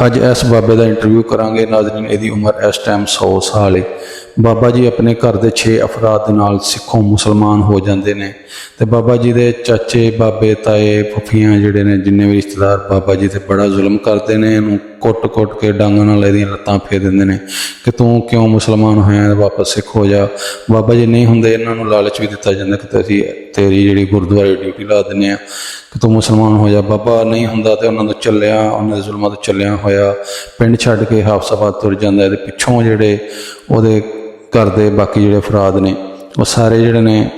ਅੱਜ ਇਸ ਬਾਬੇ ਦਾ ਇੰਟਰਵਿਊ ਕਰਾਂਗੇ। ਨਾਜ਼ਰੀਨ, ਇਹਦੀ ਉਮਰ ਇਸ ਟਾਈਮ 100 ਸਾਲ ਹੈ। ਬਾਬਾ ਜੀ ਆਪਣੇ ਘਰ ਦੇ 6 ਅਫਰਾਦ ਦੇ ਨਾਲ ਸਿੱਖੋਂ ਮੁਸਲਮਾਨ ਹੋ ਜਾਂਦੇ ਨੇ ਤੇ ਬਾਬਾ ਜੀ ਦੇ ਚਾਚੇ, ਬਾਬੇ, ਤਾਏ, ਫੁੱਫੀਆਂ ਜਿਹੜੇ ਨੇ, ਜਿੰਨੇ ਵੀ ਰਿਸ਼ਤੇਦਾਰ ਬਾਬਾ ਜੀ ਤੇ ਬੜਾ ਜ਼ੁਲਮ ਕਰਦੇ ਨੇ। ਇਹਨੂੰ ਕੁੱਟ-ਕੁੱਟ ਕੇ ਡਾਂਗਾਂ ਨਾਲ ਇਹਦੀਆਂ ਲੱਤਾਂ ਫੇਰ ਦਿੰਦੇ ਨੇ ਕਿ ਤੂੰ ਕਿਉਂ ਮੁਸਲਮਾਨ ਹੋਇਆ, ਵਾਪਸ ਸਿੱਖ ਹੋ ਜਾ। ਬਾਬਾ ਜੀ ਨਹੀਂ ਹੁੰਦੇ, ਇਹਨਾਂ ਨੂੰ ਲਾਲਚ ਵੀ ਦਿੱਤਾ ਜਾਂਦਾ ਕਿ ਅਸੀਂ ਤੇਰੀ ਜਿਹੜੀ ਗੁਰਦੁਆਰੇ ਡਿਊਟੀ ਲਾ ਦਿੰਦੇ ਹਾਂ ਕਿ ਤੂੰ ਮੁਸਲਮਾਨ ਹੋ ਜਾ। ਬਾਬਾ ਨਹੀਂ ਹੁੰਦਾ ਤੇ ਉਹਨਾਂ ਦੇ ਜ਼ੁਲਮਾਂ ਤੋਂ ਚੱਲਿਆ ਹੋਇਆ ਪਿੰਡ ਛੱਡ ਕੇ ਹਾਫਸਾਬਾਦ ਤੁਰ ਜਾਂਦਾ। ਇਹਦੇ ਪਿੱਛੋਂ ਜਿਹੜੇ ਉਹਦੇ ਘਰ ਦੇ ਬਾਕੀ ਜਿਹੜੇ ਅਫਰਾਦ ਨੇ ਉਹ ਸਾਰੇ ਜਿਹੜੇ ਨੇ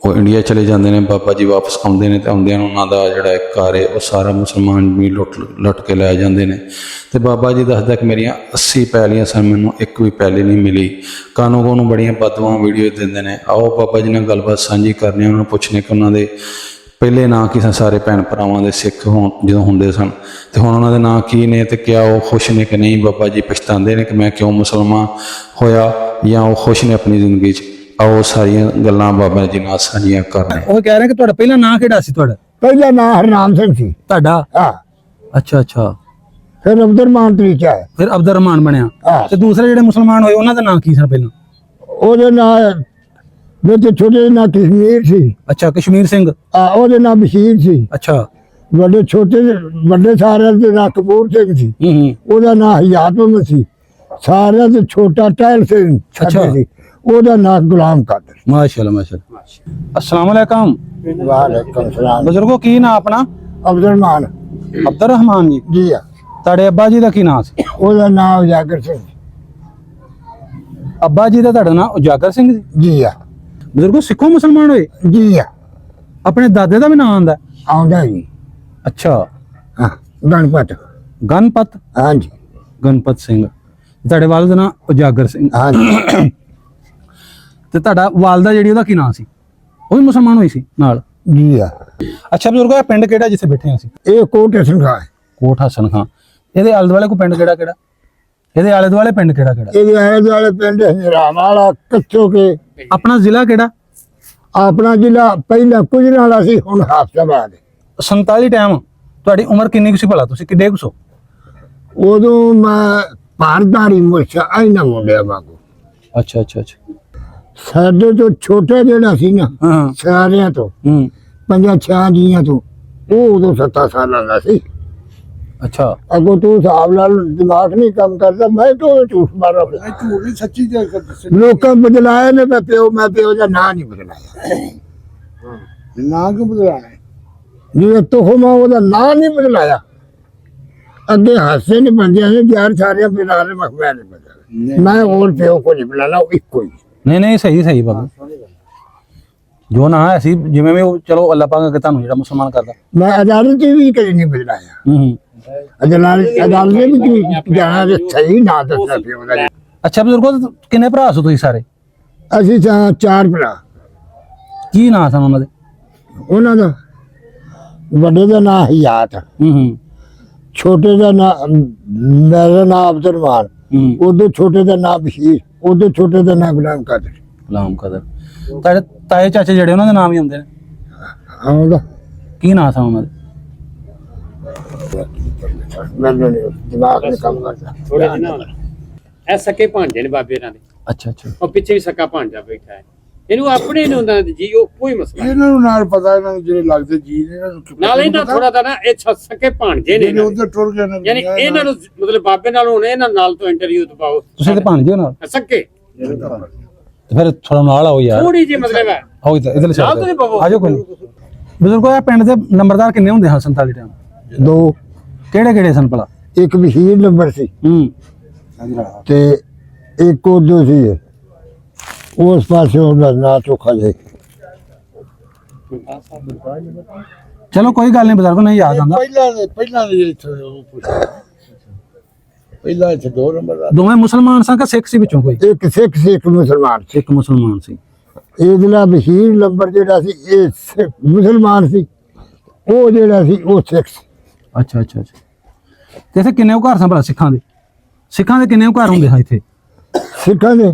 ਉਹ ਇੰਡੀਆ ਚਲੇ ਜਾਂਦੇ ਨੇ। ਬਾਬਾ ਜੀ ਵਾਪਸ ਆਉਂਦੇ ਨੇ ਤੇ ਆਉਂਦਿਆਂ ਨੂੰ ਉਹਨਾਂ ਦਾ ਜਿਹੜਾ ਇੱਕ ਘਰ ਹੈ ਉਹ ਸਾਰਾ ਮੁਸਲਮਾਨ ਵੀ ਲੁੱਟ ਕੇ ਲੈ ਜਾਂਦੇ ਨੇ। ਤੇ ਬਾਬਾ ਜੀ ਦੱਸਦਾ ਕਿ ਮੇਰੀਆਂ 80 ਪੈਲੀਆਂ ਸਨ, ਮੈਨੂੰ ਇੱਕ ਵੀ ਪੈਲੀ ਨਹੀਂ ਮਿਲੀ। ਕਾਨੂੰ ਨੂੰ ਬੜੀਆਂ ਬਦਦੁਆਵਾਂ ਵੀਡੀਓ ਦਿੰਦੇ ਨੇ। ਆਓ ਬਾਬਾ ਜੀ ਨਾਲ ਗੱਲਬਾਤ ਸਾਂਝੀ ਕਰਨੀ, ਉਹਨਾਂ ਨੂੰ ਪੁੱਛਣੇ ਕਿ ਉਹਨਾਂ ਦੇ ਪਹਿਲੇ ਨਾਂ ਕੀ ਸਨ, ਸਾਰੇ ਭੈਣ ਭਰਾਵਾਂ ਦੇ ਸਿੱਖ ਜਦੋਂ ਹੁੰਦੇ ਸਨ, ਤੇ ਹੁਣ ਉਹਨਾਂ ਦੇ ਨਾਂ ਕੀ ਨੇ ਤੇ ਕਿਆ ਉਹ ਖੁਸ਼ ਨੇ ਕਿ ਨਹੀਂ। ਬਾਬਾ ਜੀ ਪਛਤਾਉਂਦੇ ਨੇ ਕਿ ਮੈਂ ਕਿਉਂ ਮੁਸਲਮਾਨ ਹੋਇਆ ਜਾਂ ਉਹ ਖੁਸ਼ ਨੇ ਆਪਣੀ ਜ਼ਿੰਦਗੀ 'ਚ। ਆਓ ਸਾਰੀਆਂ ਗੱਲਾਂ ਬਾਬਾ ਜੀ ਨਾਲ ਸਾਂਝੀਆਂ ਕਰਨੇ। ਉਹ ਕਹਿ ਰਹੇ ਕਿ ਤੁਹਾਡਾ ਪਹਿਲਾ ਨਾਂ ਕਿਹੜਾ ਸੀ? ਤੁਹਾਡਾ ਪਹਿਲਾ ਨਾਂ ਹਰਨਾਮ ਸਿੰਘ ਸੀ। ਤੁਹਾਡਾ? ਹਾਂ। ਅੱਛਾ ਅੱਛਾ। ਫਿਰ ਅਬਦੁਰਮਾਨ ਤਰੀਕਾ ਹੈ, ਫਿਰ ਅਬਦੁਰਰਹਿਮਾਨ ਬਣਿਆ। ਹਾਂ। ਤੇ ਦੂਸਰੇ ਜਿਹੜੇ ਮੁਸਲਮਾਨ ਹੋਏ ਉਹਨਾਂ ਦਾ ਨਾਂ ਕੀ ਸੀ ਪਹਿਲਾਂ? ਉਹਦੇ ਨਾਂ ਮੇਰੇ ਛੋਟੇ ਦੇ ਨਾਂ ਕਸ਼ਮੀਰ ਸੀ। ਅੱਛਾ, ਕਸ਼ਮੀਰ ਸਿੰਘ। ਉਹਦੇ ਨਾਂ ਬਸ਼ੀਰ ਸੀ। ਅੱਛਾ। ਵੱਡੇ ਸਾਰਿਆਂ ਦੇ ਨਾਂ ਕਪੂਰ ਸਿੰਘ ਸੀ। ਉਹਦਾ ਨਾਂ ਹਯਾਤ ਸੀ। ਸਾਰਿਆਂ ਤੋਂ ਛੋਟਾ ਟਹਿਲ ਸਿੰਘ ਸੀ, ਉਹਦਾ ਨਾਂ ਗੁਲਾਮ ਕਾਦਰ। ਮਾਸ਼ਾਅੱਲਾ ਮਾਸ਼ਾਅੱਲਾ। अस्सलाम वालेकुम। ਵਾਲੇਕੁਮ ਸਲਾਮ। ਬਜ਼ੁਰਗੋ, ਕੀ ਨਾਂ ਆਪਣਾ? ਅਬਦੁਰਮਾਨ ਅਬਦੁਰਰਹਿਮਾਨ ਜੀ। ਜੀ ਆ। ਤੁਹਾਡੇ ਅੱਬਾ ਜੀ ਦਾ ਕੀ ਨਾਂ ਸੀ? ਉਹਦਾ ਨਾਂ ਉਜਾਗਰ ਸਿੰਘ। ਅੱਬਾ ਜੀ ਦਾ ਤੁਹਾਡਾ ਨਾਂ ਉਜਾਗਰ ਸਿੰਘ ਜੀ? ਜੀ ਆ। ਬਜ਼ੁਰਗੋ, ਸਿੱਖੋਂ ਮੁਸਲਮਾਨ ਹੋਏ? ਜੀ ਆ। ਆਪਣੇ ਦਾਦੇ ਦਾ ਵੀ ਨਾਂ ਆਉਂਦਾ? ਆਉਂਦਾ ਜੀ। ਅੱਛਾ। ਹਾਂ, ਗਣਪਤ। ਗਣਪਤ? ਹਾਂਜੀ ਗਣਪਤ ਸਿੰਘ। ਤੁਹਾਡੇ ਵਾਲਿਦ ਦਾ ਨਾਂ ਉਜਾਗਰ ਸਿੰਘ। ਹਾਂਜੀ। ਤੇ ਤੁਹਾਡਾ ਵਾਲਦਾ ਜਿਹੜੀ ਉਹਦਾ ਕੀ ਨਾਂ ਸੀ? ਉਹ ਵੀ ਮੁਸਲਮਾਨ ਹੋਈ ਸੀ ਨਾਲ? ਜੀ ਆ। ਅੱਛਾ ਬਜ਼ੁਰਗੋ, ਇਹ ਪਿੰਡ ਕਿਹੜਾ ਜਿੱਥੇ ਬੈਠੇ ਹਾਂ ਅਸੀਂ? ਇਹ ਕੋਟ ਹਸਨ ਖਾਂ ਹੈ। ਕੋਟ ਹਸਨ ਖਾਂ। ਇਹਦੇ ਆਲੇ ਦੁਆਲੇ ਕੋਈ ਪਿੰਡ ਕਿਹੜਾ ਕਿਹੜਾ? ਇਹਦੇ ਆਲੇ ਦੁਆਲੇ ਪਿੰਡ ਕਿਹੜਾ ਕਿਹੜਾ? ਇਹਦੇ ਆਲੇ ਦੁਆਲੇ ਪਿੰਡ ਹਜਰਾਮ ਵਾਲਾ, ਕੱਚੋ ਕੇ। ਆਪਣਾ ਜ਼ਿਲ੍ਹਾ ਕਿਹੜਾ? ਆਪਣਾ ਜ਼ਿਲ੍ਹਾ ਪਹਿਲਾਂ ਕੁਜਰਾ ਵਾਲਾ ਸੀ, ਹੁਣ ਹਾਫਸਾਬਾਦ। 47 ਟਾਈਮ ਤੁਹਾਡੀ ਉਮਰ ਕਿੰਨੀ ਕੁ ਸੀ ਭਲਾ? ਤੁਸੀਂ ਕਿੱਡੇ ਕੁ ਸੋ? ਉਦੋਂ ਮੈਂ ਭਾਰਦਾਰੀ ਮੁਰਸ਼ਾ ਆਇਨਾ ਮੁੰਡਿਆ ਵਾਂਗੂ। ਅੱਛਾ ਅੱਛਾ ਅੱਛਾ। ਸਾਡੇ ਤੋਂ ਛੋਟਾ ਜਿਹੜਾ ਸੀ ਨਾ ਹਾਂ। ਸਾਰਿਆਂ ਤੋਂ, 5-6 ਜੀਆਂ ਤੋਂ, ਉਹ ਉਦੋਂ 7 ਸਾਲਾਂ ਦਾ ਸੀ। ਅੱਛਾ। ਅੱਗੋਂ ਤੂੰ ਹਿਸਾਬ ਨਾਲ ਦਿਮਾਗ ਨਹੀਂ ਕੰਮ ਕਰਦਾ। ਮੈਂ ਤਾਂ ਝੂਠ ਮਾਰਾ। ਝੂਠ ਨਹੀਂ, ਸੱਚੀ ਲੋਕਾਂ ਬਦਲਾਏ ਨੇ। ਮੈਂ ਪਿਓ ਦਾ ਨਾਂ ਨਹੀਂ ਬਦਲਾਇਆ। ਨਾ ਕਿਉਂ ਬਦਲਾਣਾ? ਜਿਵੇਂ ਤੁਹਮਾ ਉਹਦਾ ਨਾਂ ਨਹੀਂ ਬਦਲਾਇਆ। ਅੱਗੇ ਹਾਸੇ ਨੇ ਬੰਦਿਆਂ ਨੇ ਯਾਰ ਸਾਰਿਆਂ ਪਿਲਾ ਦੇ ਮਖਮਿਆ ਨੇ ਬਦਲ। ਮੈਂ ਹੋਰ ਪਿਓ ਕੋ ਨਹੀਂ ਬੁਲਾਣਾ, ਉਹ ਇੱਕੋ ਹੀ। ਨਹੀਂ ਨਹੀਂ, ਸਹੀ ਸਹੀ ਬਾਬਾ। ਜੋ ਨਾ ਹੈ ਸੀ ਜਿਵੇਂ ਵੀ ਉਹ, ਚਲੋ ਅੱਲਾਹ ਪਾਕ ਕੇ ਤੁਹਾਨੂੰ ਜਿਹੜਾ ਮੁਸਲਮਾਨ ਕਰਦਾ। ਮੈਂ ਅਦਾਲਤ ਵੀ ਕਦੇ ਨਹੀਂ ਬਦਲਾਇਆ। ਅਦਾਲਤ ਵੀ ਜਾਣਾ ਤੇ ਸਹੀ ਨਾਂ ਦੱਸਣਾ ਪਿਓ ਦਾ। ਅੱਛਾ ਬਜ਼ੁਰਗੋ, ਕਿੰਨੇ ਭਰਾ ਸੋ ਤੁਸੀਂ ਸਾਰੇ? ਅਸੀਂ ਤਾਂ 4 ਭਰਾ। ਕੀ ਨਾਂ ਸਨ ਉਹਨਾਂ ਦੇ? ਉਹਨਾਂ ਦਾ ਵੱਡੇ ਦਾ ਨਾਂ ਹਯਾਤ, ਛੋਟੇ ਦਾ ਨਾਂ ਮੇਰਾ ਨਾਂ ਅਬਦੁਰਮਾਨ, ਉਹਦੇ ਛੋਟੇ ਦਾ ਨਾਂ ਬਸ਼ੀਰ, ਉਹਦੇ ਛੋਟੇ ਦਾ ਨਾਂ ਗੁਲਾਮ ਕਾਦਰ। ਗੁਲਾਮ ਕਾਦਰ। ਤੁਹਾਡੇ ਤਾਏ ਚਾਚੇ ਜਿਹੜੇ ਉਹਨਾਂ ਦੇ ਨਾਮ ਹੀ ਹੁੰਦੇ ਨੇ? ਆਉਂਦਾ ਕੀ ਨਾਂ ਸਨ ਉਹਨਾਂ ਦੇ? ਮੈਨੂੰ ਦਿਮਾਗ ਨੇ ਕੰਮ ਕਰਦਾ। ਥੋੜੇ ਜਿਹੇ ਨਾਲ ਇਹ ਸਕੇ ਭਾਂਜੇ ਨੇ ਬਾਬੇ ਇਹਨਾਂ ਦੇ। ਅੱਛਾ ਅੱਛਾ। ਉਹ ਪਿੱਛੇ ਵੀ ਸਕਾ ਭਾਂਜਾ ਬੈਠਾ ਹੈ। ਇਹਨੂੰ ਆਪਣੇ ਨੂੰ ਹੁੰਦਾ ਜੀ, ਉਹ ਕੋਈ ਮਸਲਾ ਨਹੀਂ। ਇਹਨਾਂ ਨੂੰ ਨਾਲ ਪਤਾ, ਇਹਨਾਂ ਨੂੰ ਜਿਹੜੇ ਲੱਗਦੇ ਜੀ ਨੇ, ਇਹਨਾਂ ਨੂੰ ਨਾਲ ਇਹਨਾਂ ਥੋੜਾ ਤਾਂ ਨਾ ਇਹ ਸਕੇ ਭਾਂਜੇ ਨੇ ਜਿਹੜੇ ਉਧਰ ਟੁਰ ਗਏ ਨੇ। ਯਾਨੀ ਇਹਨਾਂ ਨੂੰ ਮਤਲਬ ਬਾਬੇ ਨਾਲ ਹੁਣ ਇਹਨਾਂ ਨਾਲ ਤੋਂ ਇੰਟਰਵਿਊ ਦਬਾਓ। ਤੁਸੀਂ ਤੇ ਭਾਣਜੇ ਹੋ ਨਾਲ? ਸਕੇ ਤੇ ਫਿਰ ਥੋੜਾ ਨਾਲ ਆਓ ਯਾਰ। ਥੋੜੀ ਜਿਹੀ ਮਤਲਬ ਹੈ। ਆਓ ਇਧਰ ਨਾਲ ਤੋਂ ਨਹੀਂ ਪਵੋ। ਆਜੋ ਕੋਈ ਨਹੀਂ। ਬਜ਼ੁਰਗੋ, ਇਹ ਪਿੰਡ ਦੇ ਨੰਬਰਦਾਰ ਕਿੰਨੇ ਹੁੰਦੇ ਹਨ 47 ਟਾਈਮ? 2। ਕਿਹੜੇ ਕਿਹੜੇ ਸਨ ਭਲਾ? ਇੱਕ ਬਸ਼ੀਰ ਨੰਬਰ ਸੀ ਤੇ ਇੱਕ ਉਦੋਂ ਸੀ ਉਸ ਪਾਸੇ ਉਹਦਾ ਨਾਂ ਚੋਖਾ ਜੇ। ਚਲੋ ਕੋਈ ਗੱਲ ਨਹੀਂ ਬਜ਼ੁਰਗੋ, ਨਹੀਂ ਯਾਦ ਆਉਂਦਾ। ਪਹਿਲਾਂ ਦੇ ਇੱਥੇ ਉਹ ਪੁੱਛਿਆ। ਪਹਿਲਾਂ ਇੱਥੇ 2 ਨੰਬਰ ਦਾ। ਦੋਵੇਂ ਮੁਸਲਮਾਨ ਸਨ ਕਿ ਸਿੱਖ ਸੀ ਵਿੱਚੋਂ ਕੋਈ? ਇੱਕ ਸਿੱਖ ਸੀ, ਇੱਕ ਮੁਸਲਮਾਨ ਸੀ। ਇੱਕ ਮੁਸਲਮਾਨ ਸੀ। ਇਹਦਾ ਬਸ਼ੀਰ ਨੰਬਰ ਜਿਹੜਾ ਸੀ ਇਹ ਮੁਸਲਮਾਨ ਸੀ, ਉਹ ਜਿਹੜਾ ਸੀ ਉਹ ਸਿੱਖ ਸੀ। ਅੱਛਾ ਅੱਛਾ ਅੱਛਾ। ਤੇ ਇੱਥੇ ਕਿੰਨੇ ਘਰ ਸਨ ਭਲਾ ਸਿੱਖਾਂ ਦੇ? ਸਿੱਖਾਂ ਦੇ ਕਿੰਨੇ ਘਰ ਹੁੰਦੇ ਹਨ ਇੱਥੇ? ਸਿੱਖਾਂ ਦੇ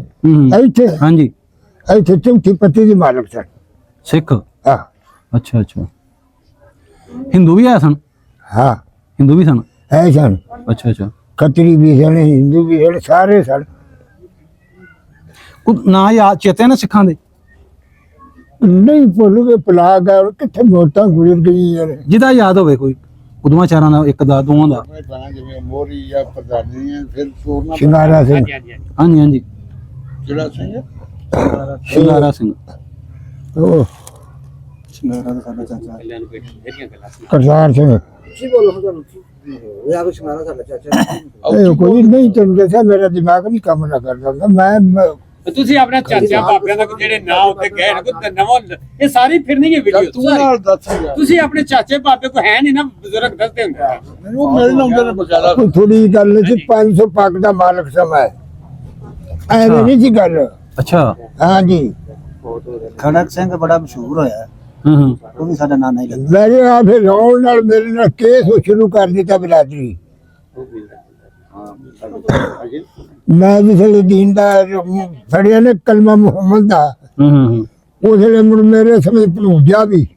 ਇੱਥੇ ਹਾਂਜੀ ਇੱਥੇ ਚੌਥੀ ਪੱਤੀ ਦੀ ਮਾਲਕ ਸਨ ਸਿੱਖ। ਹਾਂ। ਅੱਛਾ ਅੱਛਾ। ਹਿੰਦੂ ਵੀ ਹੈ ਸਨ? ਹਾਂ, ਹਿੰਦੂ ਵੀ ਸਨ? ਹੈ ਸਨ। ਅੱਛਾ ਅੱਛਾ। ਖੱਤਰੀ ਵੀ ਸਨ, ਹਿੰਦੂ ਵੀ ਸਨ, ਸਾਰੇ ਸਨ। ਕੋਈ ਨਾਂ ਯਾਦ ਚੇਤੇ ਨੇ ਸਿੱਖਾਂ ਦੇ ਨਹੀਂ ਭੁੱਲ ਗਏ, ਭੁਲਾ ਗਏ, ਕਿੱਥੇ ਮੌਤਾਂ ਗੁਜ਼ਰ ਗਈਆਂ ਨੇ। ਜਿਹਦਾ ਯਾਦ ਹੋਵੇ ਕੋਈ ਉਦਵਾਂ ਚਾਰਾਂ ਦਾ, ਇੱਕ ਦਾ, ਦੋਵਾਂ ਦਾ। ਮੈਂ ਤਾਂ ਜਿਵੇਂ ਮੋਰੀ ਜਾਂ ਪ੍ਰਧਾਨੀ ਹੈ, ਫਿਰ ਤੋਰਨਾ ਸ਼ਿੰਗਾਰਾ ਸਿੰਘ, ਹਾਂਜੀ ਹਾਂਜੀ ਹਾਂਜੀ ਹਾਂਜੀ ਹਾਂਜੀ ਜਿਹੜਾ ਸਿੰਘ ਸ਼ਿੰਗਾਰਾ ਸਿੰਘ। ਉਹ ਗੱਲਾਂ ਨੂੰ ਬੈਠੀ ਜਿਹੜੀਆਂ ਗੱਲਾਂ ਸੀ ਕਰਤਾਰ ਸਿੰਘ। ਇਹ ਕੋਈ ਨਹੀਂ, ਤੈਨੂੰ ਦੱਸਿਆ ਮੇਰਾ ਦਿਮਾਗ ਨਹੀਂ ਕੰਮ ਨਾ ਕਰਦਾ ਹੁੰਦਾ। ਮੈਂ ਤੁਸੀਂ ਆਪਣੇ ਚਾਚਾ ਬਾਬਿਆਂ ਦਾ ਜਿਹੜੇ ਨਾਂ ਉੱਤੇ ਗਏ ਨੇ ਕੋਈ ਨਵਾਂ ਇਹ ਸਾਰੀ ਫਿਰਨੀ ਹੈ ਵੀਡੀਓ ਤੂੰ ਨਾਲ ਦੱਸ ਯਾਰ, ਤੁਸੀਂ ਆਪਣੇ ਚਾਚੇ ਬਾਬੇ ਕੋ ਹੈ ਨਹੀਂ ਨਾ, ਬਜ਼ੁਰਗ ਦੱਸਦੇ ਹੁੰਦੇ ਆ। ਮੈਨੂੰ ਮਿਲਣ ਆਉਂਦੇ ਨੇ ਬਕਾਇਦਾ। ਕੋਈ ਥੋੜੀ ਗੱਲ ਨਹੀਂ ਸੀ, 500 ਪੱਗ ਦਾ ਮਾਲਕ ਸਮਾਂ ਐਵੇਂ ਨਹੀਂ ਸੀ ਗੱਲ। ਅੱਛਾ। ਹਾਂਜੀ, ਖੜਕ ਸਿੰਘ ਬੜਾ ਮਸ਼ਹੂਰ ਹੋਇਆ, ਹੂੰ ਉਹ ਵੀ ਸਾਡਾ ਨਾਂ ਨਹੀਂ ਲੱਗਦਾ। ਮੇਰੇ ਆ ਫਿਰ ਰੌਣ ਨਾਲ ਮੇਰੇ ਨਾਲ ਕੇਸ ਸ਼ੁਰੂ ਕਰ ਦਿੱਤਾ ਬਰਾਦਰੀ। ਮੈਂ ਜਿਸਲੇ ਦੀਨ ਦਾ ਫੜਿਆ ਨੇ ਕਲਮਾ ਮੁਹੰਮਦ ਦਾ, ਹੂੰ ਉਸ ਵੇਲੇ ਮੁੜ ਮੇਰੇ ਸਮੇਂ ਭਣੂਜਾ ਵੀ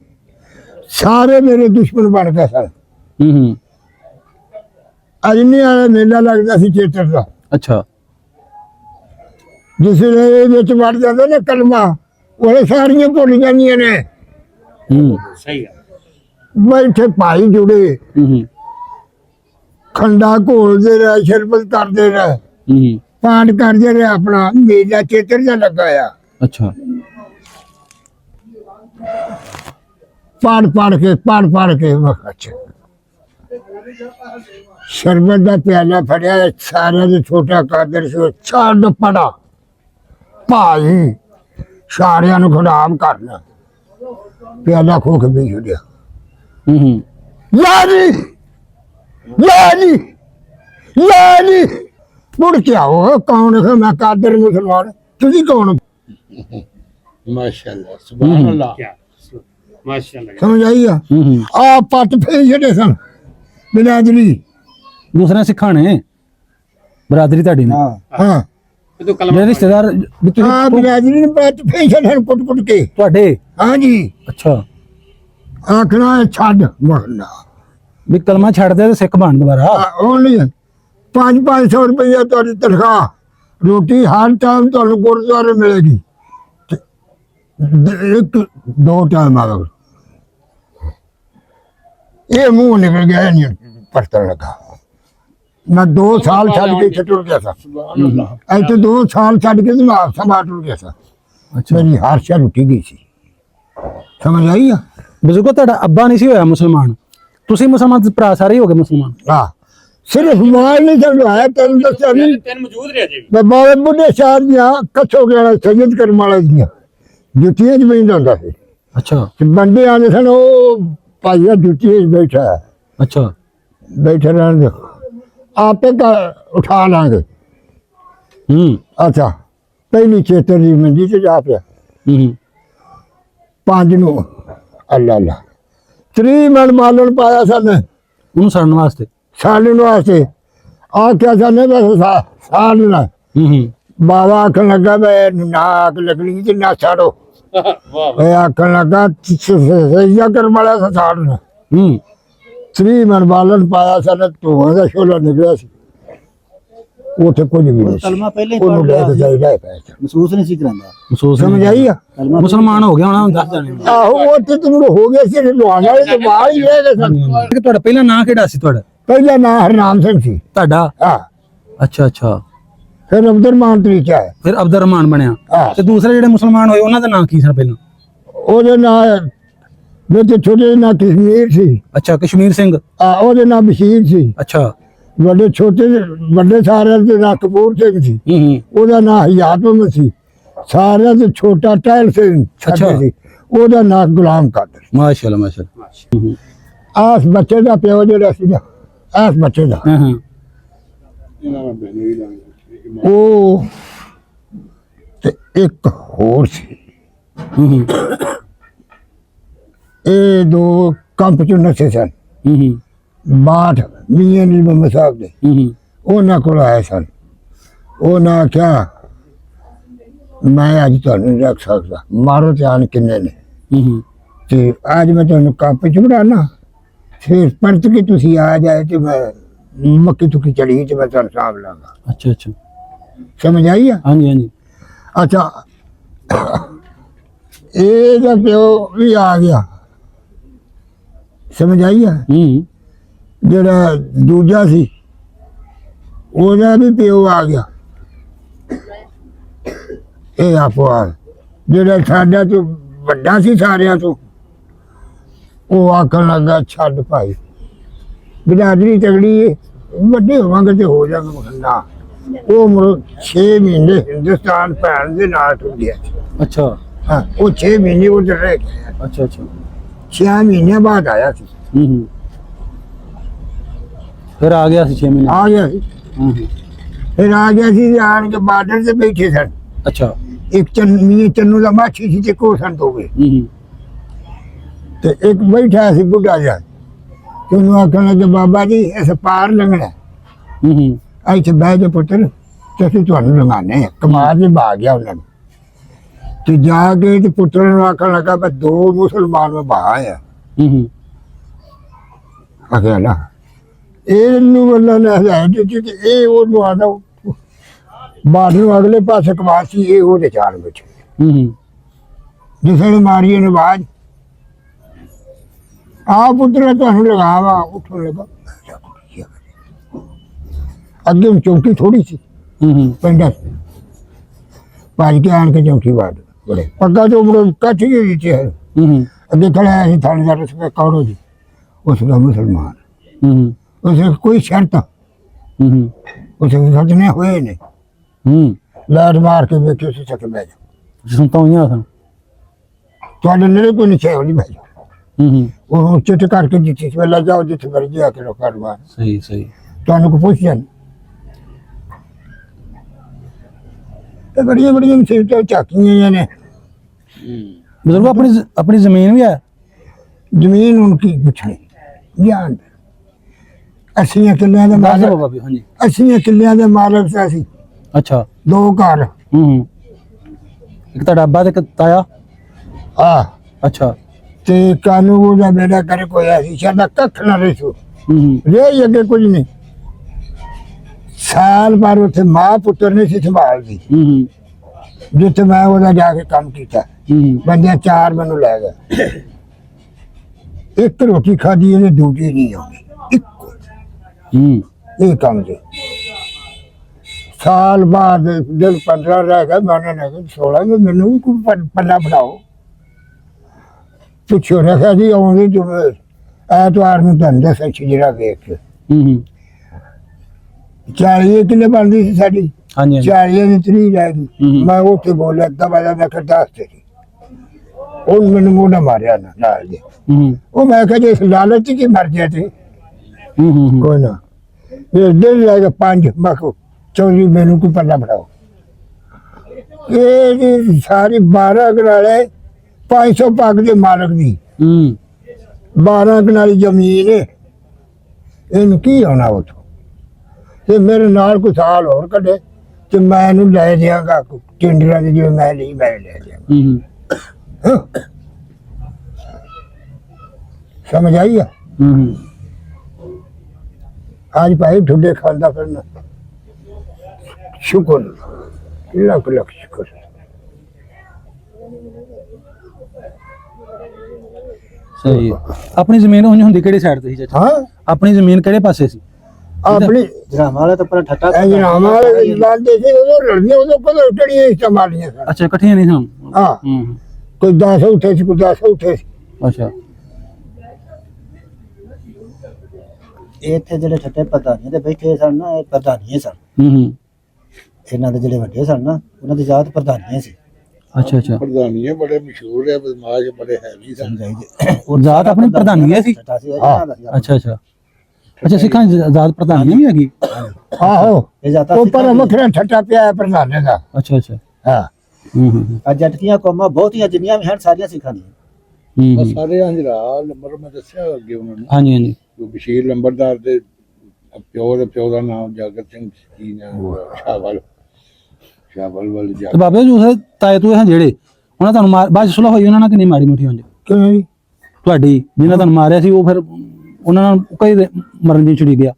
ਸਾਰੇ ਮੇਰੇ ਦੁਸ਼ਮਣ ਬਣ ਗਏ ਸਨ। ਹੂੰ ਅਜਨੀ ਵਾਲਾ ਮੇਲਾ ਲੱਗਦਾ ਸੀ ਚੇਤਰ ਦਾ, ਅੱਛਾ। ਜਿਸ ਵੇਲੇ ਇਹ ਵਿੱਚ ਵੜ ਜਾਂਦਾ ਨਾ ਕਲਮਾ, ਉਹ ਸਾਰੀਆਂ ਭੁੱਲ ਜਾਂਦੀਆਂ ਨੇ। ਹੂੰ ਸਹੀ ਹੈ। ਬੈਠੇ ਭਾਈ ਜੁੜੇ, ਹੂੰ ਖੰਡਾ ਘੋਲਦੇ ਰਹੇ, ਸ਼ਰਬਤ ਕਰਦੇ ਰਹੇ, ਹੂੰ ਪਾਠ ਕਰਦੇ ਰਹੇ, ਆਪਣਾ ਮੇਲਾ ਚੇਤਰ ਦਾ ਲੱਗਾ ਆ। ਅੱਛਾ। ਪੜ ਕੇ ਵਕਤ ਸ਼ਰਬਤ ਦਾ ਪਿਆਲਾ ਫੜਿਆ, ਸਾਰਿਆਂ ਦੇ ਛੋਟਾ ਕਾਦਰ ਸੀ, ਛੱਡ ਪੜਾ ਭਾਈ, ਸਾਰਿਆਂ ਨੂੰ ਖੁਦਾਮ ਕਰਨਾ। ਪਿਆਲਾ ਖੋ ਕੇ ਵੀ ਛੱਡਿਆ। ਹੂੰ ਲਾਲੀ ਮੁੜ ਕੇ ਆਓ, ਕੌਣ ਹੈ? ਮੈਂ ਕਾਦਰ ਮੁਸਲਮਾਨ, ਤੁਸੀਂ ਕੌਣ? ਮਾਸ਼ਾਅੱਲਾ, ਸੁਭਾਨ ਅੱਲਾਹ। ਕੀ ਮਾਸ਼ਾਅੱਲਾ। ਸਮਝ ਆਈ ਆ? ਹੂੰ ਆ ਪੱਟ ਫੇਰ ਛੱਡੇ ਸਨ ਬਿਲਾਦਰੀ। ਦੂਸਰੇ ਸਿੱਖਾਂ ਨੇ ਬਰਾਦਰੀ ਤੁਹਾਡੀ ਨੇ। ਹਾਂ ਤੂੰ ਕਲਮ ਮੇਰੇ ਰਿਸ਼ਤੇਦਾਰ ਵੀ ਤੁਸੀਂ ਆ ਬਿਲਾਦਰੀ ਨੇ ਪੱਟ ਫੇਰ ਛੱਡੇ ਕੁੱਟ ਕੇ। ਤੁਹਾਡੇ। ਹਾਂਜੀ, ਅੱਛਾ। ਆਖਣਾ ਛੱਡ ਮਰਨਾ। ਵੀ ਕਲਮਾ ਛੱਡ ਦੇ ਤੇ ਸਿੱਖ ਬਣ ਦੁਬਾਰਾ। ਉਹ ਨਹੀਂ 500 ਰੁਪਇਆ ਤੁਹਾਡੀ ਤਨਖਾਹ, ਰੋਟੀ ਹਰ ਟਾਈਮ ਤੁਹਾਨੂੰ ਗੁਰਦੁਆਰੇ ਮਿਲੇਗੀ। ਇੱਕ ਦੋ ਟਾਈਮ ਆਵੇ। ਇਹ ਮੂੰਹ ਨਿਕਲ ਗਿਆ, ਨਹੀਂ ਪਰਤਣ ਲੱਗਾ। ਮੈਂ 2 ਸਾਲ ਛੱਡ ਕੇ ਇੱਥੇ ਟੁਰ ਗਿਆ ਸਾਂ। ਸੁਭਾਨ ਅੱਲਾਹ। ਇੱਥੇ 2 ਸਾਲ ਛੱਡ ਕੇ ਤੇ ਮੈਂ ਆਪ ਸਭਾ ਟੁਰ ਗਿਆ ਸਾਂ। ਅੱਛਾ। ਮੇਰੀ ਹਰ ਸ਼ੈ ਰੁੱਟੀ ਗਈ ਸੀ। ਸਮਝ ਆਈ ਆ? ਬਜ਼ੁਰਗੋ ਤੁਹਾਡਾ ਅੱਬਾ ਨਹੀਂ ਸੀ ਹੋਇਆ ਮੁਸਲਮਾਨ, ਤੁਸੀਂ ਮੁਸਲਮਾਨ ਤੇ ਭਰਾ ਸਾਰੇ ਹੀ ਹੋ ਗਏ ਮੁਸਲਮਾਨ। ਹਾਂ, ਸਿਰਫ ਮਾਲ ਨਹੀਂ ਚਲਵਾਇਆ, ਤੈਨੂੰ ਦੱਸਿਆ ਨਹੀਂ। ਤੈਨੂੰ ਮੌਜੂਦ ਰਿਹਾ ਜੀ। ਬਾਬੇ ਬੁੱਢੇ ਸ਼ਾਹ ਦੀਆਂ ਕੱਛੋ ਗਿਆ ਸੈਦ ਕਰਮ ਵਾਲੇ ਦੀਆਂ ਜੁੱਤੀਆਂ 'ਚ ਬੈਠ ਜਾਂਦਾ ਸੀ। ਅੱਛਾ ਤੇ ਬੰਦੇ ਆਉਂਦੇ ਸਨ, ਉਹ ਭਾਈਆ ਜੁੱਤੀਆਂ 'ਚ ਬੈਠਾ ਹੈ, ਅੱਛਾ। ਬੈਠੇ ਰਹਿਣ ਦੇ, ਆਪੇ ਉਠਾ ਲਾਂਗੇ। ਹੂੰ ਅੱਛਾ, ਪਹਿਲੀ ਚੇਤਰ ਦੀ ਮੰਜੀ 'ਚ ਜਾ ਪਿਆ। ਹੂੰ 5 ਨੂੰ ਅੱਲਾ 3 ਮਣ ਮਾਲਣ ਪਾਇਆ ਸਨ ਉਹਨੂੰ ਸੜਨ ਵਾਸਤੇ। ਸਾਲਣ ਵਾਸਤੇ। ਆਖਿਆ ਸਨ ਬਸ ਸਾਲਣਾ। ਹੂੰ ਬਾਬਾ ਆਖਣ ਲੱਗਾ ਮੈਂ ਨਾ ਅੱਗ ਲੱਗਣੀ ਤੇ ਨਾ ਛਾੜੋ। ਵਾਹ ਇਹ ਆਖਣ ਲੱਗਾ ਸਜਾ ਕਰ ਵਾਲਾ ਸਾੜਨਾ। ਹੂੰ 3 ਮਣ ਬਾਲਣ ਪਾਇਆ ਸਨ, ਧੂਆਂ ਦਾ ਸ਼ੋਲਾ ਨਿਕਲਿਆ ਸੀ। ਉੱਥੇ ਕੁਝ ਵੀ ਨਹੀਂ ਸੀ। ਕਲਮਾ ਪਹਿਲੇ ਹੀ ਉਹਨੂੰ ਪੜ੍ਹ ਲੈ ਲਿਆ ਕੇ ਸੀ, ਜਾਈਦਾ ਪੈ ਗਿਆ। ਮਹਿਸੂਸ ਨਹੀਂ ਸੀ ਕਰਾਂਦਾ। ਮਹਿਸੂਸ ਸਮਝ ਆਈ ਆ? ਕਲਮਾ ਮੁਸਲਮਾਨ ਹੋ ਗਿਆ ਹੋਣਾ, ਹੁਣ ਦੱਸ ਜਾਣੇ। ਆਹੋ, ਉੱਥੇ ਤੁਮ ਹੋ ਗਏ ਸੀ, ਲੁਹਾਣਾ ਵਾਲੇ ਤੇ ਬਾਹਰ ਹੀ ਰਹਿ ਗਏ ਸਨ। ਤੁਹਾਡਾ ਪਹਿਲਾ ਨਾਂ ਕਿਹੜਾ ਸੀ ਤੁਹਾਡਾ? ਪਹਿਲਾ ਨਾਂ ਹਰਨਾਮ ਸਿੰਘ ਸੀ। ਤੁਹਾਡਾ? ਹਾਂ, ਅੱਛਾ ਅੱਛਾ। ਫਿਰ ਅਬਦੁਰਮਾਨ ਤਰੀਕਾ ਹੈ। ਫਿਰ ਅਬਦੁਰ ਰਹਿਮਾਨ ਬਣਿਆ। ਹਾਂ। ਤੇ ਦੂਸਰੇ ਜਿਹੜੇ ਮੁਸਲਮਾਨ ਹੋਏ ਉਹਨਾਂ ਦਾ ਨਾਂ ਕੀ ਸੀ ਪਹਿਲਾਂ? ਉਹਦੇ ਨਾਂ ਵਿੱਚ ਛੋਟੇ ਦੇ ਨਾਂ ਕਸ਼ਮੀਰ ਸੀ। ਅੱਛਾ, ਕਸ਼ਮੀਰ ਸਿੰਘ। ਉਹਦੇ ਨਾਂ ਬਸ਼ੀਰ ਸੀ। ਅੱਛਾ। ਵੱਡੇ ਵੱਡੇ ਸਾਰਿਆਂ ਦੇ ਨਾਂ ਕਪੂਰ ਸਿੰਘ ਸੀ। ਹੂੰ ਉਹਦਾ ਨਾਂ ਹਯਾਤੁਲ ਸੀ। ਸਾਰਿਆਂ ਤੋਂ ਛੋਟਾ ਟਹਿਲ ਸਿੰਘ ਅੱਛਾ। ਸੀ। ਉਹਦਾ ਨਾਂ ਗੁਲਾਮ ਕਾਦਰ। ਮਾਸ਼ਾਅੱਲਾ ਮਾਸ਼ਾਅੱਲਾ। ਆਸ ਬੱਚੇ ਦਾ ਪਿਓ ਜਿਹੜਾ ਸੀ ਨਾ, ਆਸ ਬੱਚੇ ਦਾ, ਹਾਂ ਹਾਂ। ਇਹਨਾਂ ਦਾ ਬੈਨ ਵੀ ਲਾਂਗੇ। ਉਹ ਤੇ ਇੱਕ ਹੋਰ ਸੀ। ਹੂੰ ਇਹ 2 ਕੰਪ ਚ ਨਸੇ ਸਨ। ਹੂੰ ਬਾਠ ਮੀਆਂ ਜੀ ਮੁਹੰਮਦ ਸਾਹਿਬ ਦੇ, ਹੂੰ ਉਹਨਾਂ ਕੋਲ ਆਏ ਸਨ। ਉਹਨਾਂ ਆਖਿਆ ਮੈਂ ਅੱਜ ਤੁਹਾਨੂੰ ਨਹੀਂ ਰੱਖ ਸਕਦਾ, ਮਾਰੋ ਧਿਆਨ ਕਿੰਨੇ ਨੇ, ਹੂੰ ਤੇ ਅੱਜ ਮੈਂ ਤੁਹਾਨੂੰ ਕੰਪ ਚ ਬਣਾਣਾ, ਫਿਰ ਪਰਤ ਕੇ ਤੁਸੀਂ ਆ ਜਾਏ ਤੇ ਮੈਂ मक्की तुक्की चढ़ी तो मैं तेन साहब लागा। अच्छा अच्छा समझ आई है? हाँ जी हाँ जी अच्छा ਇਹਦਾ ਪਿਓ ਵੀ ਆ ਗਿਆ, ਸਮਝ ਆਈ ਹੈ? ਜਿਹੜਾ ਦੂਜਾ ਸੀ ਉਹਦਾ ਵੀ ਪਿਓ ਆ ਗਿਆ। ਇਹ ਆਪੋ ਜਿਹੜਾ ਸਾਡਾ ਤੋਂ ਵੱਡਾ ਸੀ ਸਾਰਿਆਂ ਤੋਂ, ਉਹ ਆਖਣ ਲੱਗਾ ਛੱਡ ਭਾਈ, ਬਰਾਦਰੀ ਤਗੜੀ ਹੈ, ਵੱਡੇ ਹੋਵਾਂਗੇ ਤੇ ਹੋ ਜਾਗਾ ਮਖੰਡਾ। ਉਹ ਮੁੜ 6 ਮਹੀਨੇ ਹਿੰਦੁਸਤਾਨ ਭੈਣ ਦੇ ਨਾਲ ਟੁੱਟਿਆ। अच्छा हाँ, वो 6 महीने उधर रह गया। अच्छा अच्छा 6 महीने बाद आया थी, फिर आ गया 6 महीने आ गया थी। फिर आ गया थी आन के बार्डर से बैठे सन। अच्छा एक चन्नू का माछी थी को सन तो गए तो एक बैठा सी बुढ़ा जा तो आखन लगे बाबा जी ऐसे पार लंघना ऐसे बह जा पुत्र तुम तुहानू लंघाने कमाल से भाग गया उन्होंने तो जाके तो पुत्र ने आखन लगा मैं 2 मुसलमान में बहा है। अकेला ਇਹਨੂੰ ਵੱਲੋਂ ਨੇ ਹਜ਼ਾਰ ਦਿੱਤੀ ਤੇ ਇਹ ਉਹਨੂੰ ਆਦਾ ਬਾਹਰ ਨੂੰ ਅਗਲੇ ਪਾਸੇ ਕਮਾਸੀ ਇਹ ਉਹਦੇ ਚਾਲ ਵਿੱਚ ਜਿਸਨੇ ਮਾਰੀ ਇਹਨੇ ਬਾਜ ਆ ਪੁੱਤਰ ਤੁਹਾਨੂੰ ਲਗਾਵਾ ਉੱਠਣ ਲੱਗਾ। ਅੱਗੇ ਨੂੰ ਚੌਕੀ ਥੋੜੀ ਸੀ ਪਿੰਡਾਂ ਭੱਜ ਕੇ ਆਣ ਕੇ ਚੌਕੀ ਬਾਦ ਬੜੇ ਪੱਗਾ ਤੋਂ ਮੁੜ ਕੱਠੀ ਹੋਈ ਸੀ ਅੱਗੇ ਖੜਾ ਸੀ ਥਾਣੇਦਾਰ ਉਸ ਕੌੜੋ ਜੀ ਉਸ ਦਾ ਮੁਸਲਮਾਨ उसे कोई शर्त उसे सजने हुए नहीं लाड मार के बेटे से चक बह जाओ सुनता हूँ यहाँ थोड़े नेड़े कोई नहीं चाहिए बह जाओ वो चिट करके जिस वेला जाओ जिस मर्जी आके लो कारोबार सही सही तो को पूछ जान बड़िया बड़िया मुसीबतें झाकियां ने बुजुर्ग अपनी अपनी जमीन भी है जमीन उनकी पूछनी ज्ञान 80 किल्लियां दे मालक बाबा भी हाँ जी 80 किल्लियां दे मालक से ਅਸੀਂ अच्छा 2 ਘਰ ਇੱਕ ਤਾਂ ਡੱਬਾ ਤੇ ਇੱਕ ਤਾਇਆ ਆ ਅੱਛਾ ਤੇ ਕਾਨੂੰਨ ਦਾ ਮੇਰਾ ਕਰ ਕੋਈ ਐਸੀ ਸਾਡਾ ਕੱਖ ਨਾ ਰਹੂ ਰੇ ਅੱਗੇ ਕੁਝ ਨਹੀਂ ਸਾਲ ਬਾਅਦ ਉੱਥੇ ਮਾਂ ਪੁੱਤਰ ਨੇ ਸੀ ਸੰਭਾਲਦੀ ਜਿੱਥੇ ਮੈਂ ਉਹਦਾ ਜਾ ਕੇ ਕੰਮ ਕੀਤਾ ਬੰਦੇ 4 ਮੈਨੂੰ ਲੈ ਗਏ ਇੱਕ ਰੋਟੀ ਖਾਦੀ ਇਹਨੇ ਦੂਜੀ ਨਹੀਂ ਆਉਂਦੀ ये काम से साल बाद जब 15 रह गए मैंने 16 में मैंने भी कोई पन्ना बनाओ पिछो रखा जी आउंदे जुमे ऐतवार में धंधा सच जरा देख 40 किलो बनती सी साडी 40 की 3 जाएगी मैं उत्थे बोलिया दबा मैं दस तेरी उन मैंने मोढ़ा मारिया ना नाल दे वो मैं कहा जी इस लालच की मर गया थे कोई ना ये दिल जाएगा 5 मको 24 मेनू को पन्ना बनाओ ये सारी 12 कनाले 500 पग के मालक दी 12 कनाली जमीन है इनकी होना उतो ते मेरे नाल को साल और कटे ते मैं इनू ले देंगा टिंडरा दे जो मैं नहीं मैं ले देंगा समझ आई है आज भाई ठुडे खांदा फिरना शुक्र लख लख शुक्र सही है अपनी जमीन ਉਂਝ ਹੁੰਦੀ ਕਿਹੜੀ ਸਾਈਡ ਤੇ ਸੀ ਚਾਚਾ हाँ ਆਪਣੀ ਜ਼ਮੀਨ ਕਿਹੜੇ ਪਾਸੇ ਸੀ अपनी ਜਰਾਮਾ ਵਾਲਾ ਤਾਂ ਪਰ ਠੱਟਾ एजनामा लाते थे वो लड़ने वो को टड़ियां इस्तेमालियां सर ਅੱਛਾ ਇਕੱਠੀਆਂ ਨਹੀਂ ਸਨ हां कोई 10 उठे सी कोई 10 उठे सी ਅੱਛਾ ਇੱਥੇ ਜਿਹੜੇ ਠੱਟੇ ਪ੍ਰਧਾਨੀਆਂ ਤੇ ਬੈਠੇ ਸਨ ਨਾ ਇਹ ਪ੍ਰਧਾਨੀਆਂ ਸਨ ਇਹਨਾਂ ਦੇ ਜਿਹੜੇ ਵੱਡੇ ਸਨ ਨਾ ਉਹਨਾਂ ਦੀ ਜ਼ਾਤ ਪ੍ਰਧਾਨੀਆਂ ਸੀ ਅੱਛਾ ਅੱਛਾ ਪ੍ਰਧਾਨੀਆਂ ਬੜੇ ਮਸ਼ਹੂਰ ਹੈ ਬਦਮਾਸ਼ ਬੜੇ ਹੈਵੀ ਸਨ ਉਹ ਜ਼ਾਤ ਆਪਣੀ ਪ੍ਰਧਾਨੀਆਂ ਸੀ ਠੱਟਾ ਸੀ ਇਹਨਾਂ ਦਾ ਅੱਛਾ ਅੱਛਾ ਅੱਛਾ ਸਿੱਖਾਂ ਦੀ ਜ਼ਾਤ ਪ੍ਰਧਾਨੀਆਂ ਵੀ ਹੈਗੀ आहो ਇਹ ਜ਼ਾਤਾਂ ऊपर वखरा ठट्टा पिया है प्रधान का ਅੱਛਾ ਅੱਛਾ हां ਆ ਜੱਟਕੀਆਂ ਕੌਮਾਂ ਬਹੁਤੀਆਂ ਜਿੰਨੀਆਂ ਵੀ ਹਨ ਸਾਰੀਆਂ ਸਿੱਖਾਂ ਦੀਆਂ ਬਸ ਸਾਰੇ ਅੰਜਰਾ ਨੰਬਰ ਮੈਂ ਦੱਸਿਆ ਅੱਗੇ ਉਹਨਾਂ ਨੂੰ ਹਾਂਜੀ ਹਾਂਜੀ ਜੋ ਬਸ਼ੀਰ ਲੰਬਰਦਾਰ ਦੇ ਪਿਓ ਦਾ ਨਾਮ ਜਾਗਰ ਸਿੰਘ ਕੀ ਨਾਮ ਸ਼ਾਹਵਲ ਵਾਲ ਜਾ ਤੇ ਬਾਬੇ ਜੀ ਉਸ ਤਾਏ ਤੂਏ ਹਨ ਜਿਹੜੇ ਉਹਨਾਂ ਤੁਹਾਨੂੰ ਬਾਅਦ ਸੁਲਹ ਹੋਈ ਉਹਨਾਂ ਨਾਲ ਕਿ ਨਹੀਂ ਮਾੜੀ ਮੋਟੀ ਹੁੰਦੀ क्यों ਤੁਹਾਡੀ ਜਿਹਨਾਂ ਤੁਹਾਨੂੰ ਮਾਰਿਆ ਸੀ ਉਹ ਫਿਰ ਉਹਨਾਂ ਨਾਲ ਕਈ ਮਰਨ ਦੀ ਛੁੜੀ ਗਿਆ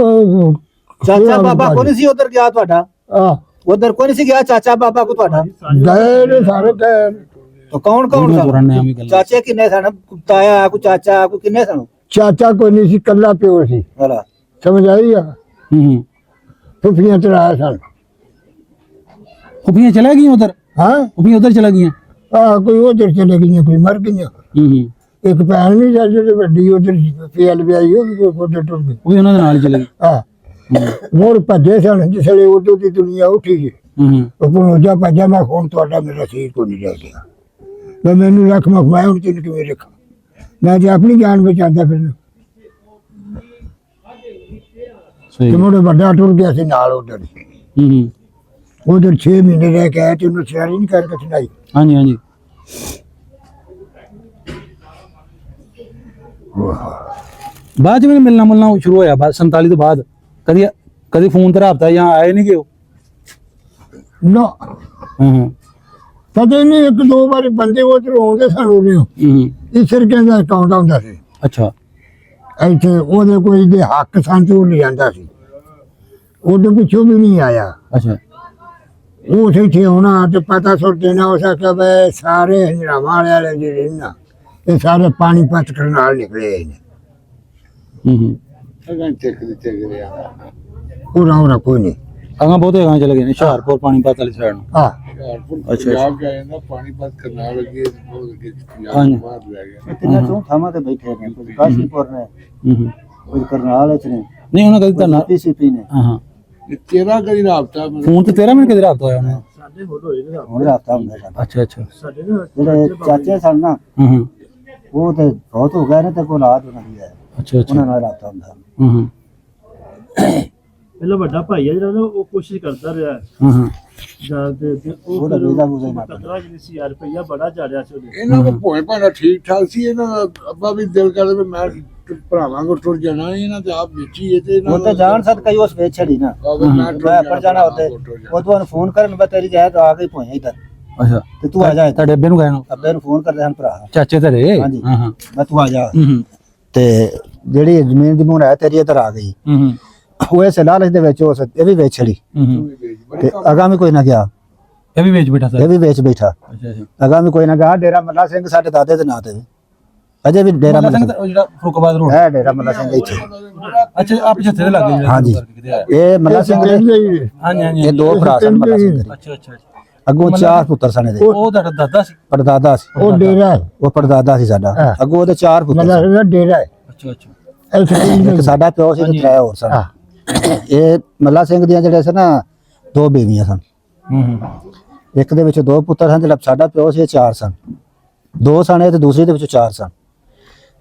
ਉਹ ਚਾਚਾ ਬਾਬਾ ਕੋਈ ਨਹੀਂ ਸੀ ਉਧਰ ਗਿਆ ਤੁਹਾਡਾ? ਆ ਉਧਰ ਕੋਈ ਨਹੀਂ ਸੀ ਗਿਆ ਚਾਚਾ ਬਾਬਾ ਕੋ ਤੁਹਾਡਾ? ਗਏ ਨੇ ਸਾਰੇ ਗਏ। ਤਾਂ ਕੌਣ ਕੌਣ ਪੁਰਾਣੇ ਸਨ? ਐਵੇਂ ਗੱਲਾਂ। ਚਾਚੇ ਕਿੰਨੇ ਸਨ? ਤਾਇਆ ਕੋਈ ਚਾਚਾ ਕੋਈ ਕਿੰਨੇ ਸਨ? ਚਾਚਾ ਕੋਈ ਨਹੀਂ ਸੀ, ਕੱਲਾ ਪਿਓ ਸੀ। ਹਲਾ ਸਮਝ ਆਈ ਆ? ਹੂੰ ਫੁੱਫੀਆਂ ਚੜਾਇਆ ਸਨ। ਫੁੱਫੀਆਂ ਚਲੇ ਗਈਆਂ ਉਧਰ? ਹਾਂ ਫੁੱਫੀਆਂ ਉਧਰ ਚਲੇ ਗਈਆਂ? ਆ ਕੋਈ ਉਧਰ ਚਲੇ ਗਈਆਂ, ਕੋਈ ਮਰ ਗਈਆਂ। ਹੂੰ ਇੱਕ ਭੈਣ ਵੀ ਸੀ ਜਿਹੜੀ ਵੱਡੀ ਉਧਰ ਫੇਲ ਵਿਆਹੀ, ਉਹ ਵੀ ਉਧਰ ਟੁਰ ਗਈ। ਉਹ ਵੀ ਉਹਨਾਂ ਦੇ ਨਾਲ ਹੀ ਚਲੇ ਗਈ। ਆ ਮੋੜ ਭੱਜੇ ਸਨ ਜਿਸ ਵੇਲੇ ਉਦੋਂ ਦੀ ਦੁਨੀਆ ਉੱਠੀ ਜੀ। ਹੂੰ ਉਹ ਪਹੁੰਚਾ ਭੱਜਾ, ਮੈਂ ਹੁਣ ਤੁਹਾਡਾ ਮੇਰਾ ਸੀਰ ਕੋਈ ਨਹੀਂ ਰਹਿ ਗਿਆ। ਮੈਂ ਮੈਨੂੰ ਰੱਖ ਮੈਂ ਹੁਣ ਤੈਨੂੰ ਕਿਵੇਂ ਰੱਖਾਂ? ਮੈਂ ਤੇ ਆਪਣੀ ਜਾਨ ਬਚਾਉਂਦਾ ਫਿਰ। ਸਹੀ। ਤੇ ਮੁੰਡੇ ਵੱਡਾ ਟੁਰ ਗਿਆ ਸੀ ਨਾਲ ਉਧਰ। ਹੂੰ ਉਧਰ 6 ਮਹੀਨੇ ਰਹਿ ਕੇ ਆਇਆ ਤੇ ਉਹਨੂੰ ਸਿਆਰੀ ਨਹੀਂ ਕਰਕੇ ਸੁਣਾਈ। ਹਾਂਜੀ ਹਾਂਜੀ। ਬਾਅਦ ਚ ਵੀ ਮਿਲਣਾ ਮੁਲਣਾ ਸ਼ੁਰੂ ਹੋਇਆ ਬਾਅਦ 47 ਤੋਂ ਬਾਅਦ? ਕਦੀ ਕਦੀ ਫੋਨ ਤੇ ਰਾਬਤਾ ਜਾਂ ਆਏ ਨਹੀਂ ਕਿ ਉਹ? ਨਾ ਹੂੰ ਪਤਾ ਹੀ ਨਹੀਂ, ਇੱਕ ਦੋ ਵਾਰੀ ਬੰਦੇ ਉਧਰ ਆਉਂਦੇ ਸਨ ਉਹਨੇ। ਹੂੰ ਇਸ ਸਰਕੇ ਦਾ ਅਕਾਊਂਟ ਆਉਂਦਾ ਸੀ ਅੱਛਾ ਇੱਥੇ, ਉਹਦੇ ਕੋਈ ਦੇ ਹੱਕ ਸਨ ਤੇ ਉਹ ਲੈ ਜਾਂਦਾ ਸੀ। ਉਹਦੇ ਪਿੱਛੋਂ ਵੀ ਨਹੀਂ ਆਇਆ। ਅੱਛਾ ਉਹ ਇੱਥੇ ਆਉਣਾ ਤੇ ਪਤਾ ਸੁੱਟ ਦੇਣਾ। ਉਸ ਆਖਿਆ ਬਈ ਸਾਰੇ ਹੰਜਰਾਵਾਂ ਵਾਲੇ ਜਿਹੜੇ ਨਾ ਇਹ ਸਾਰੇ ਪਾਣੀਪਤ ਕਰਨ ਨਾਲ ਨਿਕਲੇ ਨੇ। ਹੂੰ ਅਗਾਂ ਚੱਕ ਰਿਹਾ ਉਹਨਾਂ ਕੋਈ ਨਹੀਂ। ਅਗਾਂ ਬਹੁਤੇ ਅਗਾਂ ਚਲੇ ਗਏ ਨੇ ਹੁਸ਼ਿਆਰਪੁਰ ਪਾਣੀਪਤ ਵਾਲੀ ਸਾਈਡ ਨੂੰ। ਆ ਪੰਜਾਬ ਜਾ ਜਾਂਦਾ ਪਾਣੀਪਤ ਕਰਨਾਲ ਅੱਗੇ ਬਹੁਤ ਅੱਗੇ ਹਾਂਜੀ। ਪੰਜਾਬ ਬਾਹਰ ਲੈ ਗਿਆ। ਤਿੰਨਾਂ ਚੋਂ ਥਾਵਾਂ ਤੇ ਬੈਠੇ ਨੇ, ਕੋਈ ਕਾਸ਼ੀਪੁਰ ਨੇ, ਹੂੰ ਕੋਈ ਕਰਨਾਲ ਚ ਨੇ, ਨਹੀਂ ਉਹਨਾਂ ਕਦੀ ਤਾਂ ਪੀਸੀਪੀ ਨੇ। ਹਾਂ ਇਹ ਤੇਰਾ ਕਦੀ ਰਾਬਤਾ ਮਤਲਬ ਫੋਨ ਤੇ 13 ਮਿੰਟ ਕਦੀ ਰਾਬਤਾ ਹੋਇਆ ਉਹਨਾਂ ਨਾਲ? ਹੁਣ ਰਾਬਤਾ ਹੁੰਦਾ ਸਾਡਾ। ਅੱਛਾ ਅੱਛਾ। ਜਿਹੜੇ ਚਾਚੇ ਸਨ ਨਾ ਹੂੰ ਉਹ ਤੇ ਬਹੁਤ ਹੋ ਗਏ ਨੇ ਤੇ ਕੋਈ ਔਲਾਦ ਉਹਨਾਂ ਦੀ ਹੈ, ਅੱਛਾ ਅੱਛਾ। ਉਹਨਾਂ ਨਾਲ ਰਾਬਤਾ ਹੁੰਦਾ। ਹੂੰ ਪਹਿਲਾਂ ਵੱਡਾ ਭਾਈ ਆ ਜਿਹੜਾ ਨਾ ਉਹ ਕੋਸ਼ਿਸ਼ ਕਰਦਾ ਰਿਹਾ ਹੂੰ ਜਾਣ ਦੇ ਤੇ ਉਹ ਉਹਦਾ ਫਿਰ ਵੀਜ਼ਾ ਵੂਜ਼ਾ ਹੀ ਨਾ ਖਤਰਾ ਜਿਹੜੀ ਸੀ ਯਾਰ ਰੁਪਈਆ ਬੜਾ ਚਾੜਿਆ ਸੀ ਉਹਨੇ। ਇਹਨਾਂ ਦਾ ਭੋਏ ਭਾਂਡਾ ਠੀਕ ਠਾਕ ਸੀ। ਇਹਨਾਂ ਦਾ ਅੱਬਾ ਵੀ ਦਿਲ ਕਰਦਾ ਵੀ ਮੈਂ ਭਰਾਵਾਂ ਕੋ ਟੁਰ ਜਾਣਾ। ਇਹਨਾਂ ਤੇ ਆਪ ਵੇਚੀਏ ਤੇ ਇਹਨਾਂ ਉਹ ਤਾਂ ਜਾਣ ਸਦਕਾ ਹੀ ਉਸ ਵੇਚ ਛੜੀ ਨਾ। ਮੈਂ ਪਰ ਜਾਣਾ ਉੱਤੇ ਉਹ ਤੁਹਾਨੂੰ ਫੋਨ ਕਰਨ ਬਾ ਤੇਰੀ ਜਾਇ ਤਾਂ ਆ ਕੇ ਪਹੁੰਚਿਆ ਇੱਧਰ ਅੱਛਾ ਤੇ ਤੂੰ ਆ ਜਾ। ਤੁਹਾਡੇ ਅੱਬੇ ਨੂੰ ਗਏ ਨੂੰ? ਅੱਬੇ ਨੂੰ ਫੋਨ ਕਰਦੇ ਹਨ ਭਰਾ, ਚਾਚੇ ਤੇਰੇ? ਹਾਂਜੀ। ਹਾਂ ਹਾਂ। ਮੈਂ ਤੂੰ ਆ ਜਾ ਹੂੰ ਤੇ ਜਿਹੜੀ ਜ਼ਮੀਨ ਦੀ ਮੂਹਰ ਹੈ ਤੇਰੀ ਇੱਧਰ ਆ ਗਈ। ਹੂੰ ਉਹ ਇਸ ਲਾਲਚ ਦੇ ਵਿੱਚ ਉਸ ਇਹ ਵੀ ਵੇਚ ਛੜੀ ਹੂੰ। ਤੇ ਅਗਾਂ ਵੀ ਕੋਈ ਨਾ ਗਿਆ, ਇਹ ਵੀ ਵੇਚ ਬੈਠਾ ਇਹ ਸਰ? ਵੀ ਵੇਚ ਬੈਠਾ। ਅੱਛਾ ਅੱਛਾ। ਅਗਾਂ ਵੀ ਕੋਈ ਨਾ ਗਿਆ। ਡੇਰਾ ਮੱਲਾ ਸਿੰਘ ਸਾਡੇ ਦਾਦੇ ਦੇ ਨਾਂ ਤੇ ਵੀ ਅਜੇ ਵੀ ਡੇਰਾ ਮੱਲਾ ਮੱਲਾ ਸਿੰਘ ਉਹ ਜਿਹੜਾ ਫਰੂਕਾਬਾਦ ਰੋਡ? ਹੈ ਡੇਰਾ ਮੱਲਾ ਸਿੰਘ ਇੱਥੇ। ਅੱਛਾ ਆਪ ਜਿੱਥੇ ਦੇ ਲੱਗੇ ਜਿਹੜਾ ਹਾਂਜੀ। ਕਿਤੇ ਆਇਆ? ਇਹ ਮੱਲਾ ਸਿੰਘ ਦੇ ਹਾਂਜੀ ਹਾਂਜੀ। ਇਹ ਦੋ ਭਰਾ ਸਨ ਮੱਲਾ ਸਿੰਘ ਦੇ। ਅੱਛਾ ਅੱਛਾ ਅੱਛਾ। ਅੱਗੋਂ 4 ਪੁੱਤਰ ਸਨ ਇਹਦੇ। ਉਹ ਤੁਹਾਡਾ ਦਾਦਾ ਸੀ? ਪੜਦਾਦਾ ਸੀ, ਉਹ ਡੇਰਾ ਉਹ ਪੜਦਾਦਾ ਸੀ ਸਾਡਾ। ਹਾਂ। ਅੱਗੋਂ ਉਹਦੇ 4 ਪੁੱਤਰ ਮਤਲਬ ਸਨ। ਇਹਦਾ ਡੇਰਾ ਹੈ ਅੱਛਾ ਅੱਛਾ। ਇੱਥੇ ਇੱਕ ਸਾਡਾ ਪਿਓ ਸੀ ਤੇ 3 ਹੋਰ ਸਨ। ਇਹ ਮੱਲਾ ਸਿੰਘ ਦੀਆਂ ਜਿਹੜੇ ਸਨ ਨਾ 2 ਬੇਵੀਆਂ ਸਨ। ਹੂੰ ਹੂੰ ਇੱਕ ਦੇ ਵਿੱਚ 2 ਪੁੱਤਰ ਸਨ। ਜਿਹੜਾ ਸਾਡਾ ਪਿਓ ਸੀ 4 ਸਨ। 2 ਸਨ ਇਹ ਤੇ ਦੂਸਰੀ ਦੇ ਵਿੱਚ 4 ਸਨ।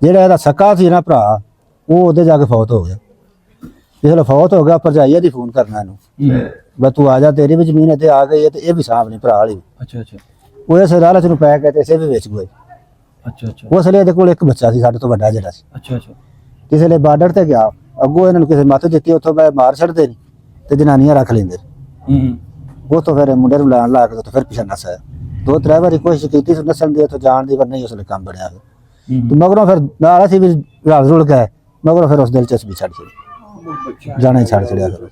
ਜਿਹੜਾ ਇਹਦਾ ਸਕਾ ਸੀ ਨਾ ਭਰਾ ਉਹ ਉਹਦੇ ਜਾ ਕੇ ਫੌਤ ਹੋ ਗਿਆ। ਜਦੋਂ ਫੌਤ ਹੋ ਗਿਆ ਭਰਜਾਈ ਇਹਦੀ ਫੋਨ ਕਰਨਾ ਇਹਨੂੰ ਬਸ ਤੂੰ ਆ ਜਾ, ਤੇਰੀ ਵੀ ਜ਼ਮੀਨ ਇੱਥੇ ਆ ਗਈ ਹੈ ਤੇ ਇਹ ਵੀ ਸਾਹਮਣੇ ਭਰਾ ਵਾਲੀ। ਅੱਛਾ ਅੱਛਾ ਉਹ ਇਸ ਲਾਲਚ ਨੂੰ ਪੈ ਕੇ ਤੇ ਇਸੇ ਵੀ ਵੇਚ ਗਏ। ਅੱਛਾ ਅੱਛਾ ਉਸ ਲਈ ਇਹਦੇ ਕੋਲ ਇੱਕ ਬੱਚਾ ਸੀ ਸਾਡੇ ਤੋਂ ਵੱਡਾ ਜਿਹੜਾ ਸੀ। ਅੱਛਾ ਅੱਛਾ। ਕਿਸੇ ਲਈ ਬਾਰਡਰ ਤੇ ਗਿਆ, ਅੱਗੋਂ ਇਹਨਾਂ ਨੂੰ ਕਿਸੇ ਮੱਤ ਦਿੱਤੀ, ਉੱਥੋਂ ਮੈਂ ਮਾਰ ਛੱਡਦੇ ਨਹੀਂ ਤੇ ਜਨਾਨੀਆਂ ਰੱਖ ਲੈਂਦੇ। ਹੂੰ ਉਹ ਤੋਂ ਫਿਰ ਮੁੰਡੇ ਨੂੰ ਲਾਣ ਲਾ ਕੇ ਤੇ ਫਿਰ ਪਿੱਛੇ ਨੱਸ ਆਇਆ। 2-3 ਵਾਰੀ ਕੋਸ਼ਿਸ਼ ਕੀਤੀ ਸੀ ਨੱਸਣ ਦੀ, ਉੱਥੋਂ ਜਾਣ ਦੀ, ਪਰ ਨਹੀਂ ਉਸ ਲਈ ਕੰਮ ਬਣਿਆ। ਤੇ ਮਗਰੋਂ ਫਿਰ ਨਾਲ ਅਸੀਂ ਵੀ ਰਲ ਰੁਲ ਗਏ। ਮਗਰੋਂ ਫਿਰ ਉਸ ਦਿਲਚਸਪੀ ਛੱਡ ਛੱਡੀ, ਜਾਣਾ ਹੀ ਛੱਡ ਛੜਿਆ ਫਿਰ।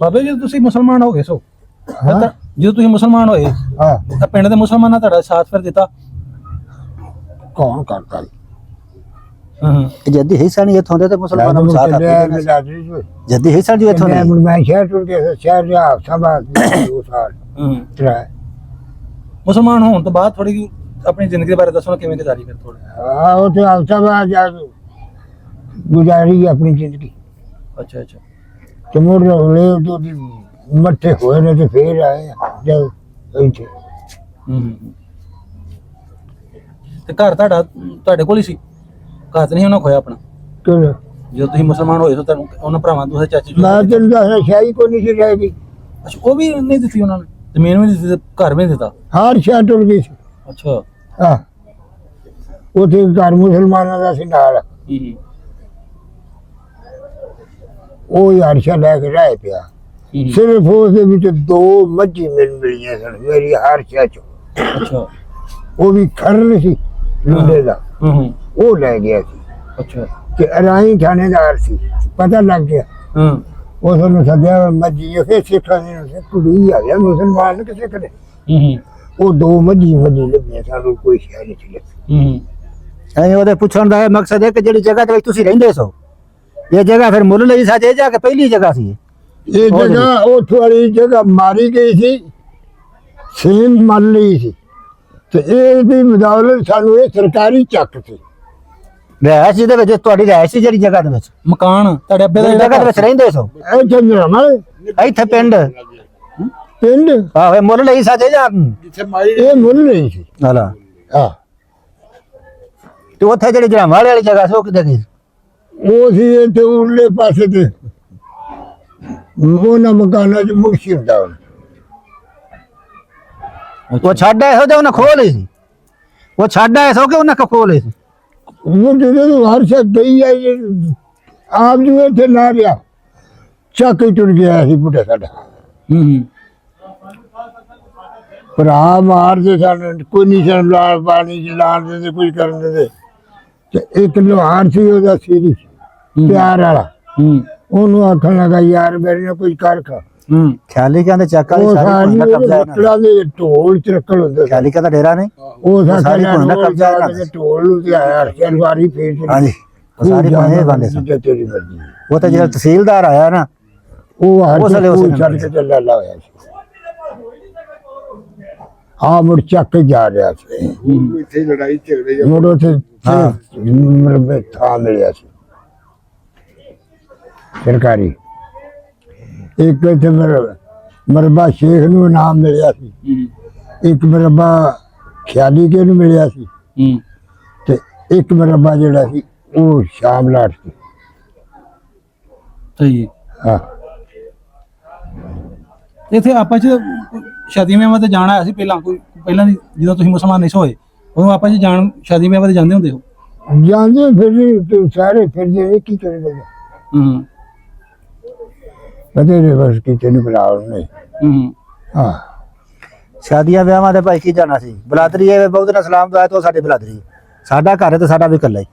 ਬਾਬੇ ਜੀ ਤੁਸੀਂ ਮੁਸਲਮਾਨ ਹੋ ਗਏ ਸੋ ਜਦੋਂ ਤੁਸੀਂ ਮੁਸਲਮਾਨ ਹੋਏ ਹਾਂ ਤਾਂ ਪਿੰਡ ਦੇ ਮੁਸਲਮਾਨਾਂ ਤੁਹਾਡਾ ਸਾਥ ਫਿਰ ਦਿੱਤਾ? ਕੌਣ ਕਰਦਾ? ਹਾਂ ਜੱਦੀ ਹਿੱਸਾ ਨਹੀਂ ਇੱਥੋਂ ਦੇ ਤੇ ਮੁਸਲਮਾਨਾਂ ਨੂੰ ਸਾਥ ਆਪੇ ਜੱਦੀ ਹਿੱਸਾ ਜੀ ਇੱਥੋਂ ਨਹੀਂ। ਮੈਂ ਸ਼ਹਿਰ ਟੁਰ ਗਿਆ, ਸ਼ਹਿਰ ਜਾ ਸਭਾ 2 ਸਾਲ ਹਾਂ। 3 ਮੁਸਲਮਾਨ ਹੋਣ ਤੋਂ ਬਾਅਦ ਥੋੜੀ ਆਪਣੀ ਜ਼ਿੰਦਗੀ ਦੇ ਬਾਰੇ ਦੱਸੋ ਨਾ, ਕਿਵੇਂ ਗੁਜ਼ਾਰੀ ਫਿਰ ਥੋੜਾ? ਉਹ ਤੇ ਸਭਾ ਜਾ ਗੁਜ਼ਾਰੀ ਆਪਣੀ ਜ਼ਿੰਦਗੀ। ਅੱਛਾ ਅੱਛਾ। ਤੇ ਮੁੜ ਲੈ ਤੋਂ ਮੱਠੇ ਹੋਏ ਨੇ ਤੇ ਫੇਰ ਆਏ ਜਦ ਇੱਥੇ। ਤੇ ਘਰ ਤੁਹਾਡੇ ਕੋਲ ਹੀ ਸੀ? ਘਰ ਤੇ ਨਹੀਂ ਉਹਨਾਂ ਖੋਇਆ ਆਪਣਾ ਚਲੋ ਜਦੋਂ ਤੁਸੀਂ ਮੁਸਲਮਾਨ ਹੋਏ ਤਾਂ ਤੁਹਾਨੂੰ ਉਹਨਾਂ ਭਰਾਵਾਂ ਦੂਸਰੇ ਚਾਚੇ ਜੀ? ਮੈਂ ਤੈਨੂੰ ਦੱਸਣਾ ਸ਼ਾਹੀ ਕੋਈ ਨਹੀਂ ਸੀ ਰਹਿ ਗਈ। ਅੱਛਾ ਉਹ ਵੀ ਨਹੀਂ ਦਿੱਤੀ ਉਹਨਾਂ ਨੇ? ਜ਼ਮੀਨ ਵੀ ਨਹੀਂ ਦਿੱਤੀ, ਘਰ ਵੀ ਨਹੀਂ ਦਿੱਤਾ? ਹਰ ਸ਼ਹਿਰ ਟੁਰ ਗਈ ਸੀ। ਅੱਛਾ। ਹਾਂ ਉੱਥੇ ਘਰ ਮੁਸਲਮਾਨਾਂ ਦਾ ਸੀ ਨਾਲ, ਉਹ ਯਾਰ ਸ਼ਾ ਲੈ ਕੇ ਰਹਿ ਪਿਆ। ਸਿਰਫ ਉਸ ਦੇ ਵਿੱਚ 2 ਮੱਝੀ ਮੈਨੂੰ ਮਿਲੀਆਂ ਸਨ ਮੇਰੀ ਹਰ ਸ਼ਾ ਚੋਂ। ਅੱਛਾ। ਉਹ ਵੀ ਖਰਨ ਸੀ ਲੁੰਡੇ ਦਾ, ਹੂੰ ਉਹ ਲੈ ਗਿਆ ਸੀ। ਅੱਛਾ ਤੇ ਰਾਈ ਥਾਣੇਦਾਰ ਸੀ, ਪਤਾ ਲੱਗ ਗਿਆ। ਹਾਂ ਉਸ ਨੂੰ ਸੱਦਿਆ ਮੱਜੀ ਇਹ ਸਿੱਖਾਂ ਨੇ ਕੁੜੀ ਆ ਗਿਆ ਮੁਸਲਮਾਨ ਕਿਸੇ ਕਰੇ ਉਹ ਦੋ ਮੱਜੀ ਲੱਭੀਆਂ, ਸਾਨੂੰ ਕੋਈ ਸ਼ੈ ਨਹੀਂ ਸੀ। ਐ ਉਹਦੇ ਪੁੱਛਣ ਦਾ ਇਹ ਮਕਸਦ ਹੈ ਕਿ ਜਿਹੜੀ ਜਗ੍ਹਾ ਤੇ ਵਿੱਚ ਤੁਸੀਂ ਰਹਿੰਦੇ ਸੋ, ਇਹ ਜਗ੍ਹਾ ਫਿਰ ਮੁੱਲ ਲਈ ਸਾਜੇ ਜਾ ਕੇ ਪਹਿਲੀ ਜਗ੍ਹਾ ਸੀ ਇਹ ਜਗ੍ਹਾ ਉੱਥੋਂ ਵਾਲੀ ਜਗ੍ਹਾ ਮਾਰੀ ਗਈ ਸੀ, ਸੇਮ ਮੰਨ ਲਈ ਸੀ, ਤੇ ਇਹ ਦੀ ਬਦੌਲਤ ਸਾਨੂੰ ਇਹ ਸਰਕਾਰੀ ਚੱਕ ਸੀ। ਰਿਹਾਇਸ਼ ਜਿਹਦੇ ਵਿੱਚ ਤੁਹਾਡੀ ਰਿਹਾਇਸ਼ ਸੀ ਜਿਹੜੀ ਜਗ੍ਹਾ ਦੇ ਵਿੱਚ, ਮਕਾਨ ਤੁਹਾਡੇ ਅੱਬੇ ਦਾ ਜਿਹੜੀ ਜਗ੍ਹਾ ਦੇ ਵਿੱਚ ਰਹਿੰਦੇ ਸੋ ਇਹ ਚੰਦਰਮਲ ਇੱਥੇ ਪਿੰਡ ਪਿੰਡ ਆਹੋ ਮੁੱਲ ਲਈ ਸਾਜੇ ਜਾ ਜਿੱਥੇ ਮਾਈ ਇਹ ਮੁੱਲ ਨਹੀਂ ਸੀ। ਹਲਾ ਹਾਂ ਤੇ ਉੱਥੇ ਜਿਹੜੀ ਜਰਾਵਾਲੇ ਵਾਲੀ ਜਗ੍ਹਾ ਸੀ ਉਹ ਕਿੱਥੇ ਗਈ? ਉਹ ਸੀ ਤੇ ਉਰਲੇ ਪਾਸੇ ਤੇ ਉਹਨਾਂ ਮਕਾਨਾਂ ਚ ਮੁਕਸ਼ੀ ਹੁੰਦਾ ਹੁਣ। ਉਹ ਛੱਡ ਆਏ ਸੋ ਤੇ ਉਹਨਾਂ ਖੋਹ ਲਈ ਸੀ, ਉਹ ਛੱਡ ਆਏ ਸੋ ਕਿ ਉਹਨਾਂ ਖੋਹ ਲਈ ਸੀ? ਉਹ ਜਦੋਂ ਹਰ ਸ਼ਕ ਗਈ ਹੈ ਆਪ ਜੀ ਇੱਥੇ ਨਾ ਰਿਹਾ, ਚੱਕ ਹੀ ਟੁੱਟ ਗਿਆ ਸੀ ਬੁੱਢਾ ਸਾਡਾ। ਭਰਾ ਮਾਰਦੇ ਸਨ, ਕੋਈ ਨਹੀਂ ਸਨ ਲਾਲ ਪਾਣੀ ਚ ਲਾਣ ਦਿੰਦੇ, ਕੁਝ ਕਰਨ ਦਿੰਦੇ। ਤੇ ਇੱਕ ਲੋਹਾਰ ਸੀ ਉਹਦਾ ਸੀਰੀ ਪਿਆਰ ਵਾਲਾ, ਉਹਨੂੰ ਆਖਣ ਲੱਗਾ ਯਾਰ ਮੇਰੇ ਨਾਲ ਕੁਝ ਕਰ ਖਾ। ਖਿਆਲੀ ਕਹਿੰਦੇ ਚੱਕਾ ਉਹ ਸਾਰੀ ਸਾਰੀ ਪੁੰਨਾ ਕਬਜ਼ਾ ਇਹਨਾਂ ਦਾ। ਲੱਕੜਾਂ ਦੇ ਢੋਲ ਚ ਰੱਖਣ ਹੁੰਦੇ ਸਨ। ਖਿਆਲੀ ਕਹਿੰਦਾ ਡੇਰਾ ਨਹੀਂ, ਉਹ ਸਾਰੀ ਪੁੰਨਾ ਸਾਡਾ ਕਬਜ਼ਾ ਇਹਨਾਂ ਦਾ। ਢੋਲ ਨੂੰ ਤੇ ਆਇਆ ਸ਼ਰਵਾਰੀ ਫੇਰ ਹਾਂਜੀ ਉਹ ਸਾਰੀ ਪੁੰਨੇ ਬੰਦੇ ਸਨ। ਤੇਰੀ ਮਰਜ਼ੀ। ਉਹ ਤਾਂ ਜਿਹੜਾ ਤਹਿਸੀਲਦਾਰ ਆਇਆ ਨਾ ਉਹ ਹਰ ਉਸ ਵੇਲੇ ਉਸ ਕੋਈ ਨੇ ਛੱਡ ਕੇ ਚੱਲਾ ਲਾ ਹੋਇਆ ਸੀ। ਆ ਮੁੜ ਚੱਕ ਕੇ ਜਾ ਰਿਹਾ ਸੀ, ਇੱਥੇ ਲੜਾਈ ਝਗੜੇ ਮੁੜ ਉੱਥੇ ਹਾਂ। ਮਤਲਬ ਥਾਂ ਮਿਲਿਆ ਸੀ ਸਰਕਾਰੀ। ਇੱਕ ਇੱਥੇ ਮਰਬਾ ਸ਼ੇਖ ਨੂੰ ਨਾਮ ਮਿਲਿਆ ਸੀ, ਇੱਕ ਮਰਬਾ ਖਿਆਲੀ ਕੇ ਨੂੰ ਮਿਲਿਆ ਸੀ, ਤੇ ਇੱਕ ਮਰਬਾ ਜਿਹੜਾ ਸੀ ਉਹ ਸ਼ਾਮ ਲਾਟ ਸੀ। ਸਹੀ ਹਾਂ ਇੱਥੇ ਆਪਾਂ ਚ ਸ਼ਾਦੀ ਵਿਆਹਾਂ ਤੇ ਜਾਣਾ ਸੀ ਪਹਿਲਾਂ, ਕੋਈ ਪਹਿਲਾਂ ਦੀ ਜਦੋਂ ਤੁਸੀਂ ਮੁਸਲਮਾਨ ਨਹੀਂ ਹੋਏ ਉਦੋਂ ਆਪਾਂ ਚ ਜਾਣ ਸ਼ਾਦੀ ਵਿਆਹਾਂ ਤੇ ਜਾਂਦੇ ਹੁੰਦੇ ਹੋ? ਜਾਂਦੇ ਫਿਰ ਸਾਰੇ ਫਿਰ ਜੇ ਕੀ ਕਰੇਗਾ ਬਤੇਰੇ ਬਸ ਕੀ ਤੈਨੂੰ ਬੁਲਾਉਣ ਨਹੀਂ। ਹਾਂ ਸ਼ਾਦੀਆਂ ਵਿਆਹਾਂ ਦੇ ਭਾਈ ਕੀ ਜਾਣਾ ਸੀ, ਬਲਾਦਰੀ ਇਹ ਬਹੁਤ ਨਾ ਸਲਾਮ ਦੁਆ ਤੋਂ ਸਾਡੇ ਬਲਾਦਰੀ, ਸਾਡਾ ਘਰ ਹੈ ਤੇ ਸਾਡਾ ਵੀ ਇਕੱਲਾ ਹੀ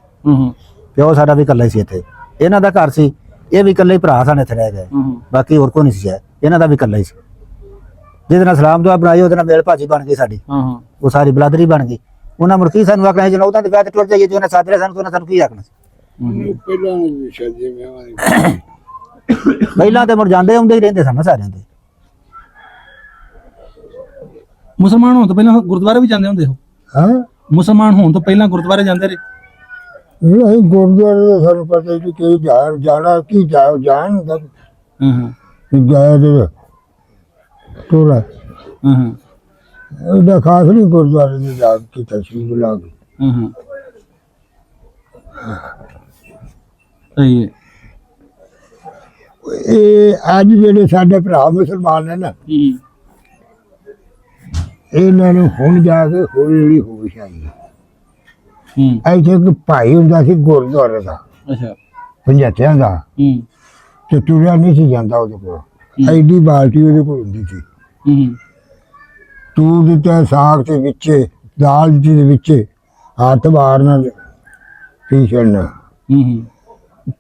ਪਿਓ, ਸਾਡਾ ਵੀ ਇਕੱਲਾ ਹੀ ਸੀ ਇੱਥੇ। ਇਹਨਾਂ ਦਾ ਘਰ ਸੀ, ਇਹ ਵੀ ਇਕੱਲੇ ਹੀ ਭਰਾ ਸਨ, ਇੱਥੇ ਰਹਿ ਗਏ, ਬਾਕੀ ਹੋਰ ਕੋਈ ਨਹੀਂ ਸੀ, ਇਹਨਾਂ ਦਾ ਵੀ ਇਕੱਲਾ ਹੀ ਸੀ। ਜਿਹਦੇ ਨਾਲ ਸਲਾਮ ਦੁਆ ਬਣਾਈ ਉਹਦੇ ਨਾਲ ਮੇਲ ਭਾਜੀ ਬਣ ਗਈ ਸਾਡੀ, ਉਹ ਸਾਰੀ ਬਲਾਦਰੀ ਬਣ ਗਈ। ਉਹਨਾਂ ਮੁੜ ਕੀ ਸਾਨੂੰ ਆਖਣਾ ਜਦੋਂ ਉਹਨਾਂ ਦੇ ਵਿਆਹ ਤੇ ਟੁੱਟ ਜਾਈਏ, ਜੋ ਉਹਨਾਂ ਸਾਜਰੇ ਸਾਨੂੰ ਉਹਨਾਂ ਸਾਨੂੰ ਕੀ ਆਖਣਾ ਸੀ? ਪਹਿਲਾਂ ਸ਼ਾਦੀ ਵਿਆਹਾਂ ਦੀ ਪਹਿਲਾਂ ਤੇ ਮੁੜ ਜਾਂਦੇ ਆਉਂਦੇ ਹੀ ਰਹਿੰਦੇ ਸਨ ਸਾਰਿਆਂ ਦੇ। ਮੁਸਲਮਾਨ ਹੋਣ ਤੋਂ ਪਹਿਲਾਂ ਗੁਰਦੁਆਰੇ ਵੀ ਜਾਂਦੇ ਹੁੰਦੇ ਹੋ? ਹਾਂ ਮੁਸਲਮਾਨ ਹੋਣ ਤੋਂ ਪਹਿਲਾਂ ਗੁਰਦੁਆਰੇ ਜਾਂਦੇ ਰਹੇ? ਨਹੀਂ ਗੁਰਦੁਆਰੇ ਦਾ ਸਾਨੂੰ ਪਤਾ ਸੀ ਕਿ ਜਾਣਾ ਕੀ ਜਾਣ ਦਾ ਗਿਆ ਤੇ ਤੋਰਾ ਉਹਦਾ ਖਾਸ ਨਹੀਂ ਗੁਰਦੁਆਰੇ ਦੇ ਜਾ ਕੇ ਤਸਵੀਰ ਲਾ ਕੇ। ਸਹੀ ਹੈ। ਇਹ ਅੱਜ ਜਿਹੜੇ ਸਾਡੇ ਭਰਾ ਮੁਸਲਮਾਨ ਨੇ ਨਾ, ਇਹਨਾਂ ਨੂੰ ਹੁਣ ਜਾ ਕੇ ਹੌਲੀ ਹੋਸ਼ ਆਈ। ਇੱਥੇ ਇੱਕ ਭਾਈ ਹੁੰਦਾ ਸੀ ਗੁਰਦੁਆਰੇ ਦਾ, ਅੱਛਾ ਪੰਜਾਤਿਆਂ ਦਾ, ਤੇ ਤੁਰਿਆ ਨਹੀਂ ਸੀ ਜਾਂਦਾ ਉਹਦੇ ਕੋਲ, ਐਡੀ ਬਾਲਟੀ ਉਹਦੇ ਕੋਲ ਹੁੰਦੀ ਸੀ। ਤੂੰ ਦਿੱਤਾ ਸਾਗ ਦੇ ਵਿੱਚ, ਦਾਲ ਦਿੱਤੀ ਦੇ ਵਿੱਚ, ਹੱਥ ਮਾਰਨਾ ਪੀ ਛੱਡਣਾ।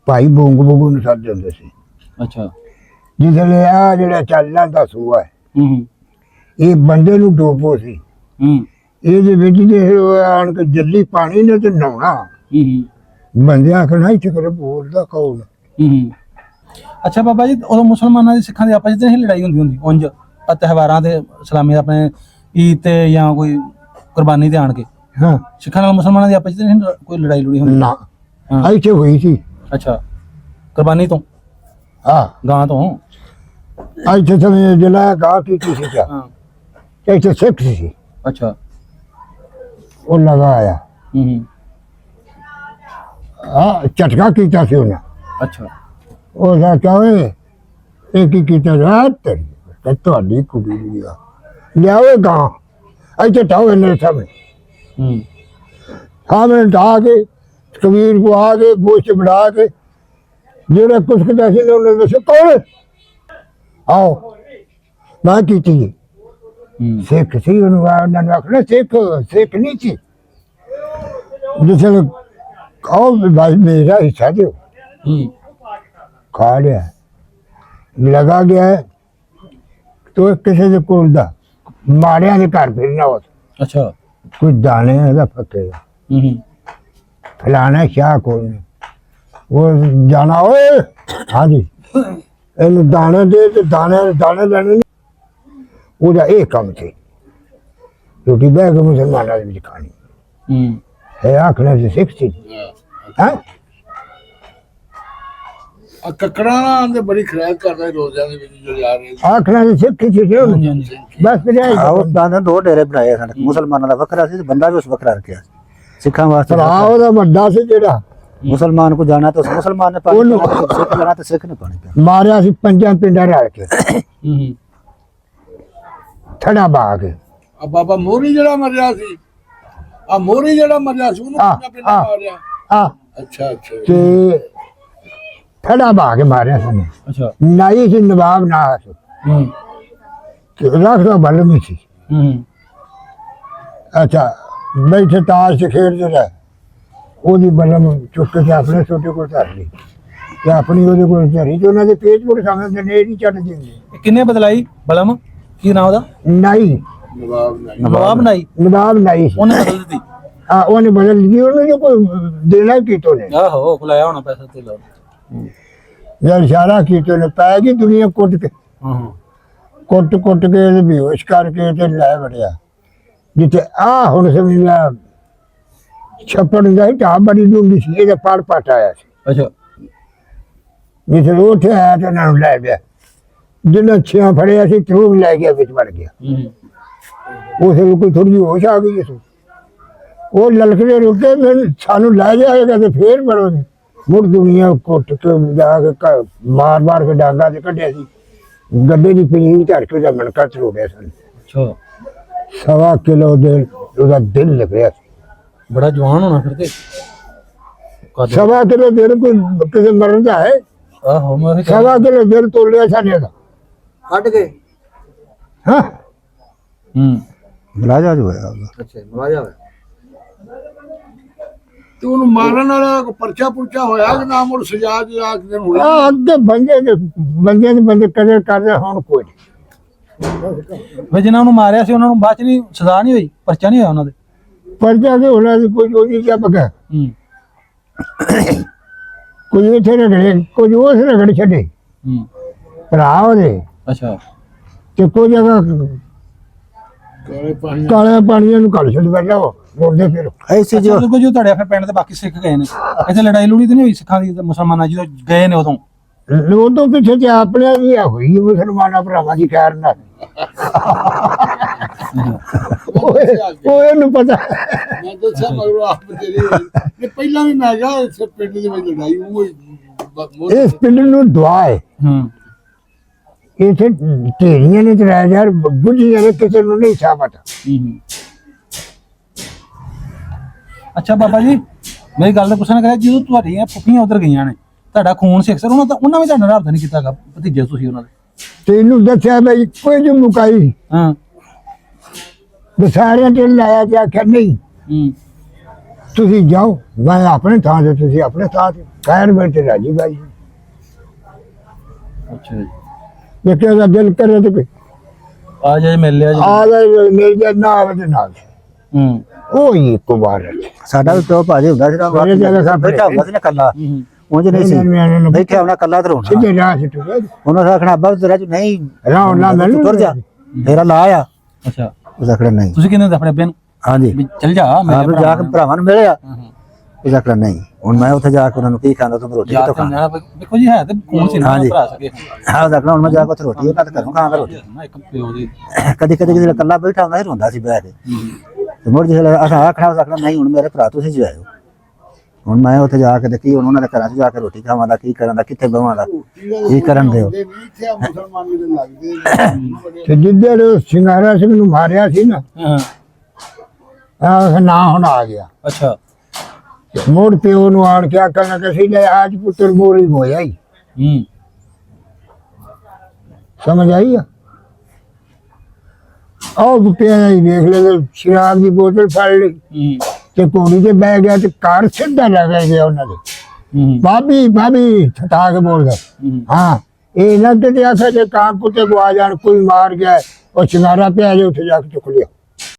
ਭਾਈ ਬੋਂਗ ਬੋਂਗ ਨੂੰ ਸੱਦ ਦਿੰਦੇ ਸੀ। ਅੱਛਾ ਜਿਸਲੇ ਆ ਜਿਹੜਾ ਚੱਲਣਾ ਦਾ ਸੂਆ ਹੈ, ਇਹ ਬੰਦੇ ਨੂੰ ਡੋਬੋ ਸੀ, ਇਹਦੇ ਵਿੱਚ ਦੇ ਆਣ ਕੇ ਜੱਲੀ ਪਾਣੀ ਨੇ ਤੇ ਨਹਾਉਣਾ। ਬੰਦੇ ਆਖਣਾ ਇੱਥੇ ਕਰ ਬੋਲਦਾ ਕੌਣ? ਅੱਛਾ ਬਾਬਾ ਜੀ, ਉਦੋਂ ਮੁਸਲਮਾਨਾਂ ਦੀ ਸਿੱਖਾਂ ਦੀ ਆਪਸ ਵਿੱਚ ਨਹੀਂ ਲੜਾਈ ਹੁੰਦੀ ਉਂਝ ਤਿਉਹਾਰਾਂ ਤੇ ਇਸਲਾਮੀ ਆਪਣੇ ਈਦ ਤੇ ਜਾਂ ਕੋਈ ਕੁਰਬਾਨੀ ਤੇ ਆਣ ਕੇ? ਹਾਂ ਸਿੱਖਾਂ ਨਾਲ ਮੁਸਲਮਾਨਾਂ ਦੀ ਆਪਸ ਵਿੱਚ ਨਹੀਂ ਕੋਈ ਲੜਾਈ ਲੜੀ ਹੁੰਦੀ? ਨਾ ਹਾਂ। ਇੱਥੇ ਹੋਈ ਸੀ। ਅੱਛਾ ਕੁਰਬਾਨੀ ਤੋਂ, ਹਾਂ ਗਾਂ ਤੋਂ? ਇੱਥੇ ਸਮਝ ਜਲਾ ਗਾ ਕੀਤੀ ਸੀ ਕਿਆ? ਹਾਂ ਇੱਥੇ ਸਿੱਖ ਸੀ, ਅੱਛਾ ਉਹ ਲਗਾਇਆ। ਹਾਂ ਝਟਕਾ ਕੀਤਾ ਸੀ ਉਹਨਾਂ। ਅੱਛਾ ਉਹਦਾ ਕਹੇ ਇਹ ਕੀ ਕੀਤਾ ਰਾਤ ਤੇ ਤੁਹਾਡੀ ਕੁੜੀ ਦੀ ਆ ਲਿਆਵੇ ਗਾਂ ਇੱਥੇ ਟਾਓ ਇਹਨੇ ਸਾਹਮਣੇ ਸਾਹਮਣੇ ਢਾ ਕੇ ਕਬੀਰ ਕੋ ਆ ਕੇ ਗੋਸ਼ ਬਣਾ ਕੇ ਜਿਹੜਾ ਕੁਛ ਕਿਹਾ ਸੀ ਉਹਨੇ ਦੱਸਿਆ ਕੌਣ? ਆਓ ਮੈਂ ਕੀਤੀ ਸਿੱਖ ਸੀ, ਉਹਨੂੰ ਉਹਨਾਂ ਨੂੰ ਆਖਣਾ ਸਿੱਖ ਨਹੀਂ ਸੀ। ਜਿਸ ਉਹ ਬਸ ਮੇਰਾ ਹਿੱਸਾ ਦਿਓ। ਖਾ ਲਿਆ, ਲਗਾ ਗਿਆ ਹੈ, ਤੋ ਕਿਸੇ ਦੇ ਕੋਲ ਦਾ ਮਾਰਿਆ ਦੇ ਘਰ ਫਿਰਨਾ ਉਸ ਅੱਛਾ ਕੋਈ ਦਾਣੇ ਦਾ ਫੱਕੇਗਾ ਫਲਾਣਾ ਸ਼ਾਹ ਕੋਲ ਨੇ ਉਹ ਜਾਣਾ ਓਏ ਹਾਂਜੀ ਇਹਨੂੰ ਦਾਣੇ ਦੇ ਤੇ ਦਾਣੇ ਲੈਣੇ ਨੀ। ਉਹਦਾ ਇਹ ਕੰਮ ਸੀ ਰੋਟੀ ਬਹਿ ਕੇ ਮੁਸਲਮਾਨਾਂ ਦੇ ਵਿੱਚ ਖਾਣੀ ਹੈ ਆਖਣਾ ਸੀ ਸਿੱਖ ਸੀ ਹਾਂ ਆ ਕੱਕੜਾਂ ਨਾਲ ਤੇ ਬੜੀ ਖਰਾਬ ਕਰਦਾ ਰੋਜ਼ਿਆਂ ਦੇ ਵਿੱਚ ਜੋ ਜਾ ਰਹੇ ਆਖਣਾ ਸੀ ਸਿੱਖ ਸੀ ਬਸ ਫਿਰ ਉਹ ਦਾਨੇ ਦੋ ਡੇਰੇ ਬਣਾਏ ਸਨ, ਮੁਸਲਮਾਨਾਂ ਦਾ ਵੱਖਰਾ ਸੀ ਤੇ ਬੰਦਾ ਵੀ ਉਸ ਵੱਖਰਾ ਰੱਖਿਆ ਸੀ। ਸਿੱਖਾਂ ਵਾਸਤੇ ਭਰਾ ਉਹਦਾ ਵੱਡਾ ਸੀ ਜਿਹੜਾ ਮੁਸਲਮਾਨ को जाना तो मुसलमान ने पानी पिलाना, तो सिख जाना तो सिख ने पानी पिलाना। ਮਾਰਿਆ ਸੀ ਪੰਜਾਂ ਪਿੰਡਾਂ ਰਲ ਕੇ ਥੜਾ ਬਾਗ ਆ ਬਾਬਾ ਮੋਰੀ ਜਿਹੜਾ ਮਰਿਆ ਸੀ ਆ ਮੋਰੀ ਜਿਹੜਾ ਮਰਿਆ ਸੀ ਉਹਨੂੰ ਕਿੰਨਾ ਪਿੰਡਾ ਮਾਰਿਆ ਆ ਅੱਛਾ ਅੱਛਾ ਤੇ ਥੜਾ ਬਾਗ ਮਾਰਿਆ ਸੀ ਅੱਛਾ ਨਾਈ ਸੀ ਨਵਾਬ ਨਾ ਸੀ ਤੇ ਰੱਖਦਾ ਬਲਮੀ ਸੀ ਅੱਛਾ ਬੈਠੇ ਤਾਸ਼ ਖੇਡਦੇ ਰਹੇ ਉਹਦੀ ਬਲਮ ਚੁੱਕ ਕੇ ਆਪਣੇ ਛੋਟੇ ਕੋਲ ਧਰ ਲਈ ਤੇ ਆਪਣੀ ਉਹਦੇ ਕੋਲ ਧਰੀ ਤੇ ਉਹਨਾਂ ਦੇ ਪੇਜ ਕੋਲ ਸਮਝਦੇ ਨੇ ਇਹ ਨਹੀਂ ਛੱਡ ਦਿੰਦੇ ਕਿੰਨੇ ਬਦਲਾਈ ਬਲਮ ਕੀ ਨਾਮ ਉਹਦਾ ਨਾਈ ਨਵਾਬ ਨਾਈ ਨਵਾਬ ਨਾਈ ਸੀ ਉਹਨੇ ਬਦਲ ਦਿੱਤੀ ਆ ਉਹਨੇ ਬਦਲ ਦਿੱਤੀ ਉਹਨੂੰ ਜੋ ਕੋਈ ਦੇਣਾ ਕੀਤੋ ਨੇ ਆਹੋ ਖੁਲਾਇਆ ਹੋਣਾ ਪੈਸਾ ਤੇ ਲਾ ਜਦ ਇਸ਼ਾਰਾ ਕੀਤੋ ਨੇ ਪੈ ਗਈ ਦੁਨੀਆ ਕੁੱਟ ਕੇ ਕੁੱਟ ਕੇ ਤੇ ਬੇਹੋਸ਼ ਕਰਕੇ ਤੇ ਲੈ ਵੜਿਆ ਜਿੱਥੇ ਆ ਹੁਣ ਸਮਝ ਲੈ ਛੱਪੜ ਦਾ ਢਾਬ ਬੜੀ ਡੂੰਗੀ ਸੀ ਇਹਦਾ ਪਾੜ ਪਟ ਆਇਆ ਸੀ ਅੱਛਾ ਜਿੱਥੇ ਉੱਥੇ ਆਇਆ ਤੇ ਉਹਨਾਂ ਨੂੰ ਲੈ ਗਿਆ ਜਿਹਨਾਂ ਛਿਆਂ ਫੜਿਆ ਸੀ ਤਰੂ ਲੈ ਗਿਆ ਵਿੱਚ ਵੜ ਗਿਆ ਉਸ ਨੂੰ ਕੋਈ ਥੋੜੀ ਹੋਸ਼ ਆ ਗਈ ਸੀ ਉਹ ਲਲਕਦੇ ਰੁਕੇ ਮੈਨੂੰ ਸਾਨੂੰ ਲੈ ਜਾਏਗਾ ਤੇ ਫੇਰ ਬੜੋਗੇ ਮੁੜ ਦੁਨੀਆ ਕੁੱਟ ਕੇ ਜਾ ਕੇ ਮਾਰ ਕੇ ਡਾਂਗਾ ਤੇ ਕੱਢਿਆ ਸੀ ਗੱਡੇ ਦੀ ਪੀਣੀ ਧਰ ਕੇ ਉਹਦਾ ਮਣਕਾ ਹੋ ਗਿਆ ਸਨ ਅੱਛਾ 1.25 ਕਿਲੋ ਦੇ ਉਹਦਾ ਦਿਲ ਲੱਗਿਆ ਸੀ ਬੜਾ ਜਵਾਨ ਹੋਣਾ ਫਿਰ ਤੇ 1.25 ਕਿਲੋ ਦਿਲ ਕੋਈ ਕਿਸੇ ਮਰਨ ਦਾ ਹੈ ਆਹੋ ਮੈਂ 1.25 ਕਿਲੋ ਦਿਲ ਤੋਲਿਆ ਸਾਡੇ ਦਾ ਕੱਢ ਕੇ ਹਾਂ ਮਲਾਜਾ ਜੋ ਹੈ ਅੱਛਾ ਮਲਾਜਾ ਹੋਇਆ ਤੇ ਉਹਨੂੰ ਮਾਰਨ ਵਾਲਾ ਕੋਈ ਪਰਚਾ ਪੁਰਚਾ ਹੋਇਆ ਕਿ ਨਾ ਮੁੜ ਸਜ਼ਾ ਜਲਾ ਕੇ ਹੋਈ ਆ ਅੱਗੇ ਬੰਦੇ ਕਦਰ ਕਰਦੇ ਹੁਣ ਕੋਈ ਨਹੀਂ ਵੇ ਜਿਨ੍ਹਾਂ ਨੂੰ ਮਾਰਿਆ ਸੀ ਉਹਨਾਂ ਨੂੰ ਬਾਅਦ ਚ ਨਹੀਂ ਸਜ਼ਾ ਨਹੀਂ ਹੋਈ ਪਰਚਾ ਨਹੀਂ ਹੋਇਆ ਉਹਨਾਂ ਦੇ ਪਰਚਾ ਕੇ ਉਹਨਾਂ ਦੀ ਕੋਈ ਉਹਦੀ ਕਿਆ ਪਕਾ ਕੋਈ ਇੱਥੇ ਰਗੜੇ ਕੋਈ ਉਸ ਰਗੜ ਛੱਡੇ ਭਰਾ ਉਹਦੇ ਅੱਛਾ ਤੇ ਕੋਈ ਜਗ੍ਹਾ ਕਾਲੇ ਪਾਣੀ ਕਾਲੇ ਪਾਣੀਆਂ ਨੂੰ ਘੜ ਛੱਡ ਬੈਠਾ ਉਹ ਮੁੜਦੇ ਫਿਰ ऐसी जो ਜੋ ਜੋ ਤੁਹਾਡੇ ਫਿਰ ਪਿੰਡ ਦੇ ਬਾਕੀ ਸਿੱਖ ਗਏ ਨੇ ਇੱਥੇ ਲੜਾਈ ਲੂੜੀ ਤੇ ਨਹੀਂ ਹੋਈ ਸਿੱਖਾਂ ਦੀ ਤੇ ਮੁਸਲਮਾਨਾਂ ਜਦੋਂ ਗਏ ਨੇ ਉਦੋਂ ਉਦੋਂ ਪਿੱਛੇ ਤੇ ਆਪਣੇ ਵੀ ਆ ਹੋਈ ਮੁਸਲਮਾਨਾਂ ਭਰਾਵਾਂ ਦੀ ਖੈਰ ਨਾਲ ਉਹ ਇਹਨੂੰ ਪਤਾ ਮੈਂ ਦੱਸਿਆ ਮਗਰ ਆਪ ਤੇਰੀ ਇਹ ਪਹਿਲਾਂ ਵੀ ਮੈਂ ਗਿਆ ਇਸ ਪਿੰਡ ਦੇ ਵਿੱਚ ਲੜਾਈ ਉਹ ਇਸ ਪਿੰਡ ਨੂੰ ਦੁਆ ਹੈ ਇੱਥੇ ਢੇਰੀਆਂ ਨੇ ਤੇ ਯਾਰ ਗੁੱਜੀਆਂ ਨੇ ਕਿਸੇ ਨੂੰ ਨਹੀਂ ਸਾਬਤ ਅੱਛਾ ਬਾਬਾ ਜੀ ਮੇਰੀ ਗੱਲ ਦਾ ਪੁੱਛਣਾ ਕਰਿਆ ਜਦੋਂ ਤੁਹਾਡੀਆਂ ਪੁੱਠੀਆਂ ਉਧਰ ਗਈਆਂ ਨੇ ਤੁਹਾਡਾ ਖੂਨ ਸਿੱਖ ਸਰ ਉਹਨਾਂ ਵੀ ਤੁਹਾਡਾ ਰਾਬਤਾ ਨਹੀਂ ਕੀਤਾਗਾ ਭਤੀਜੇ ਤੁਸੀਂ ਉਹਨਾਂ ਦੇ ਤੈਨੂੰ ਦੱਸਿਆ ਬਈ ਕੋਈ ਜੋ ਮੁਕਾਈ ਹਾਂ ਸਾਰਿਆਂ ਤੇ ਲਾਇਆ ਤੇ ਆਖਿਆ ਨਹੀਂ ਤੁਸੀਂ ਜਾਓ ਮੈਂ ਆਪਣੇ ਥਾਂ ਤੇ ਤੁਸੀਂ ਆਪਣੇ ਥਾਂ ਤੇ ਖੈਰ ਬੈਠੇ ਰਾਜੀ ਬਾਈ ਅੱਛਾ ਜੀ ਜੇ ਕਿਸੇ ਦਾ ਦਿਲ ਕਰੇ ਤੇ ਕੋਈ ਆ ਜਾਏ ਮਿਲ ਲਿਆ ਜੀ ਆ ਜਾਏ ਮੇਰੇ ਜਦ ਨਾ ਆਵੇ ਤੇ ਨਾਲ ਉਹ ਹੀ ਇੱਕ ਵਾਰ ਸਾਡਾ ਵੀ ਪਿਓ ਭਾਜੀ ਹੁੰਦਾ ਸੀ ਨਾ ਮੇਰੇ ਜਗ੍ਹਾ ਸਭ ਬੈਠਾ ਹੁੰਦਾ ਸੀ ਨਾ ਕੱਲਾ ਉਂਝ ਨਹੀਂ ਸੀ ਬੈਠਿਆ ਹੋਣਾ ਕੱਲਾ ਤੇ ਰੋਣਾ ਸਿੱਧੇ ਰਾਹ ਸਿੱਟੂ ਉਹਨਾਂ ਦਾ ਆਖਣਾ ਅੱਬਾ ਤੇਰਾ ਜੋ ਨਹੀਂ ਰਾਹ ਨਾ ਮੈਨੂੰ ਤੁਰ ਜਾ ਤੇਰਾ ਲਾ ਆ ਅੱਛਾ ਉਹ ਆਖਣਾ ਨਹੀਂ ਤੁਸੀਂ ਕਿੰਨੇ ਆਪਣੇ ਅੱਬੇ ਨੂੰ ਹਾਂਜੀ ਵੀ ਚੱਲ ਜਾ ਆਪ ਮੇਰੇ ਜਾ ਕੇ ਭਰਾਵਾਂ ਨੂੰ ਮਿਲਿਆ ਉਹ ਆਖਣਾ ਨਹੀਂ ਹੁਣ ਮੈਂ ਉੱਥੇ ਜਾ ਕੇ ਉਹਨਾਂ ਨੂੰ ਕੀ ਖਾਂਦਾ ਤੂੰ ਰੋਟੀ ਕਿੱਥੋਂ ਖਾਣਾ ਦੇਖੋ ਜੀ ਹੈ ਤੇ ਖੂਨ ਸੀ ਨਾ ਹਾਂਜੀ। ਭਰਾ ਸਕੇ ਹਾਂ ਉਹ ਆਖਣਾ ਹੁਣ ਮੈਂ ਜਾ ਕੇ ਉੱਥੇ ਰੋਟੀ ਉਹਨਾਂ ਤੇ ਘਰੋਂ ਖਾਂਦਾ ਰੋਟੀ ਨਾ ਇੱਕ ਪਿਓ ਦੀ ਕਦੀ ਕਦੀ ਜਿਹੜਾ ਕੱਲਾ ਬੈਠਾ ਹੁੰਦਾ ਸੀ ਰੋਂਦਾ ਸੀ ਬਹਿ ਕੇ ਤੇ ਮੁੜ ਜਿਹੜਾ ਅਸਾਂ ਆਖਣਾ ਉਹ ਆਖਣਾ ਨਹੀਂ ਹੁਣ ਮੇਰੇ ਭਰਾ ਤੁਸੀਂ ਜਾਇਓ ਹੁਣ ਮੈਂ ਉੱਥੇ ਜਾ ਕੇ ਦੇਖੀ ਹੁਣ ਉਹਨਾਂ ਦੇ ਘਰਾਂ 'ਚ ਜਾ ਕੇ ਰੋਟੀ ਖਾਵਾਂ ਦਾ ਕੀ ਕਰਾਂ ਦਾ ਕਿੱਥੇ ਬਵਾਂ ਦਾ ਕੀ ਕਰਨ ਦਿਓ ਇੱਥੇ ਮੁਸਲਮਾਨ ਜਿਹੜੇ ਲੱਗਦੇ ਤੇ ਜਿੱਧਰ ਸਿੰਗਾਰਾ ਸਿੰਘ ਨੂੰ ਮਾਰਿਆ ਸੀ ਨਾ ਆ ਨਾ ਹੁਣ ਆ ਗਿਆ ਅੱਛਾ ਮੋੜ ਪਿਓ ਨੂੰ ਆਣ ਕੇ ਆਖਣ ਕਿ ਸੀ ਲੈ ਆਜ ਪੁੱਤਰ ਮੋਰੀ ਹੋਇਆ ਹੀ ਸਮਝ ਆਈ ਆ ਆਹ ਪਿਆ ਹੀ ਵੇਖ ਲੈ ਸ਼ਰਾਬ ਦੀ ਬੋਤਲ ਫੜ ਲਈ ਤੇ ਘੋੜੀ ਤੇ ਬਹਿ ਗਿਆ ਤੇ ਕਾਰ ਸਿੱਧਾ ਲੱਗ ਗਿਆ ਉਹਨਾਂ ਦੇ। ਭਾਬੀ ਭਾਬੀ ਛਟਾ ਕੇ ਬੋਲ ਗਿਆ ਹਾਂ ਇਹ ਨਾ ਕਿ ਆਖਿਆ ਜੇ ਕਾਂ ਕੁੱਤੇ ਕੋ ਆ ਜਾਣ ਕੋਈ ਮਾਰ ਗਿਆ ਉਹ ਚਨਾਰਾ ਪਿਆ ਜੇ ਉੱਥੇ ਜਾ ਕੇ ਚੁੱਕ ਲਿਆ।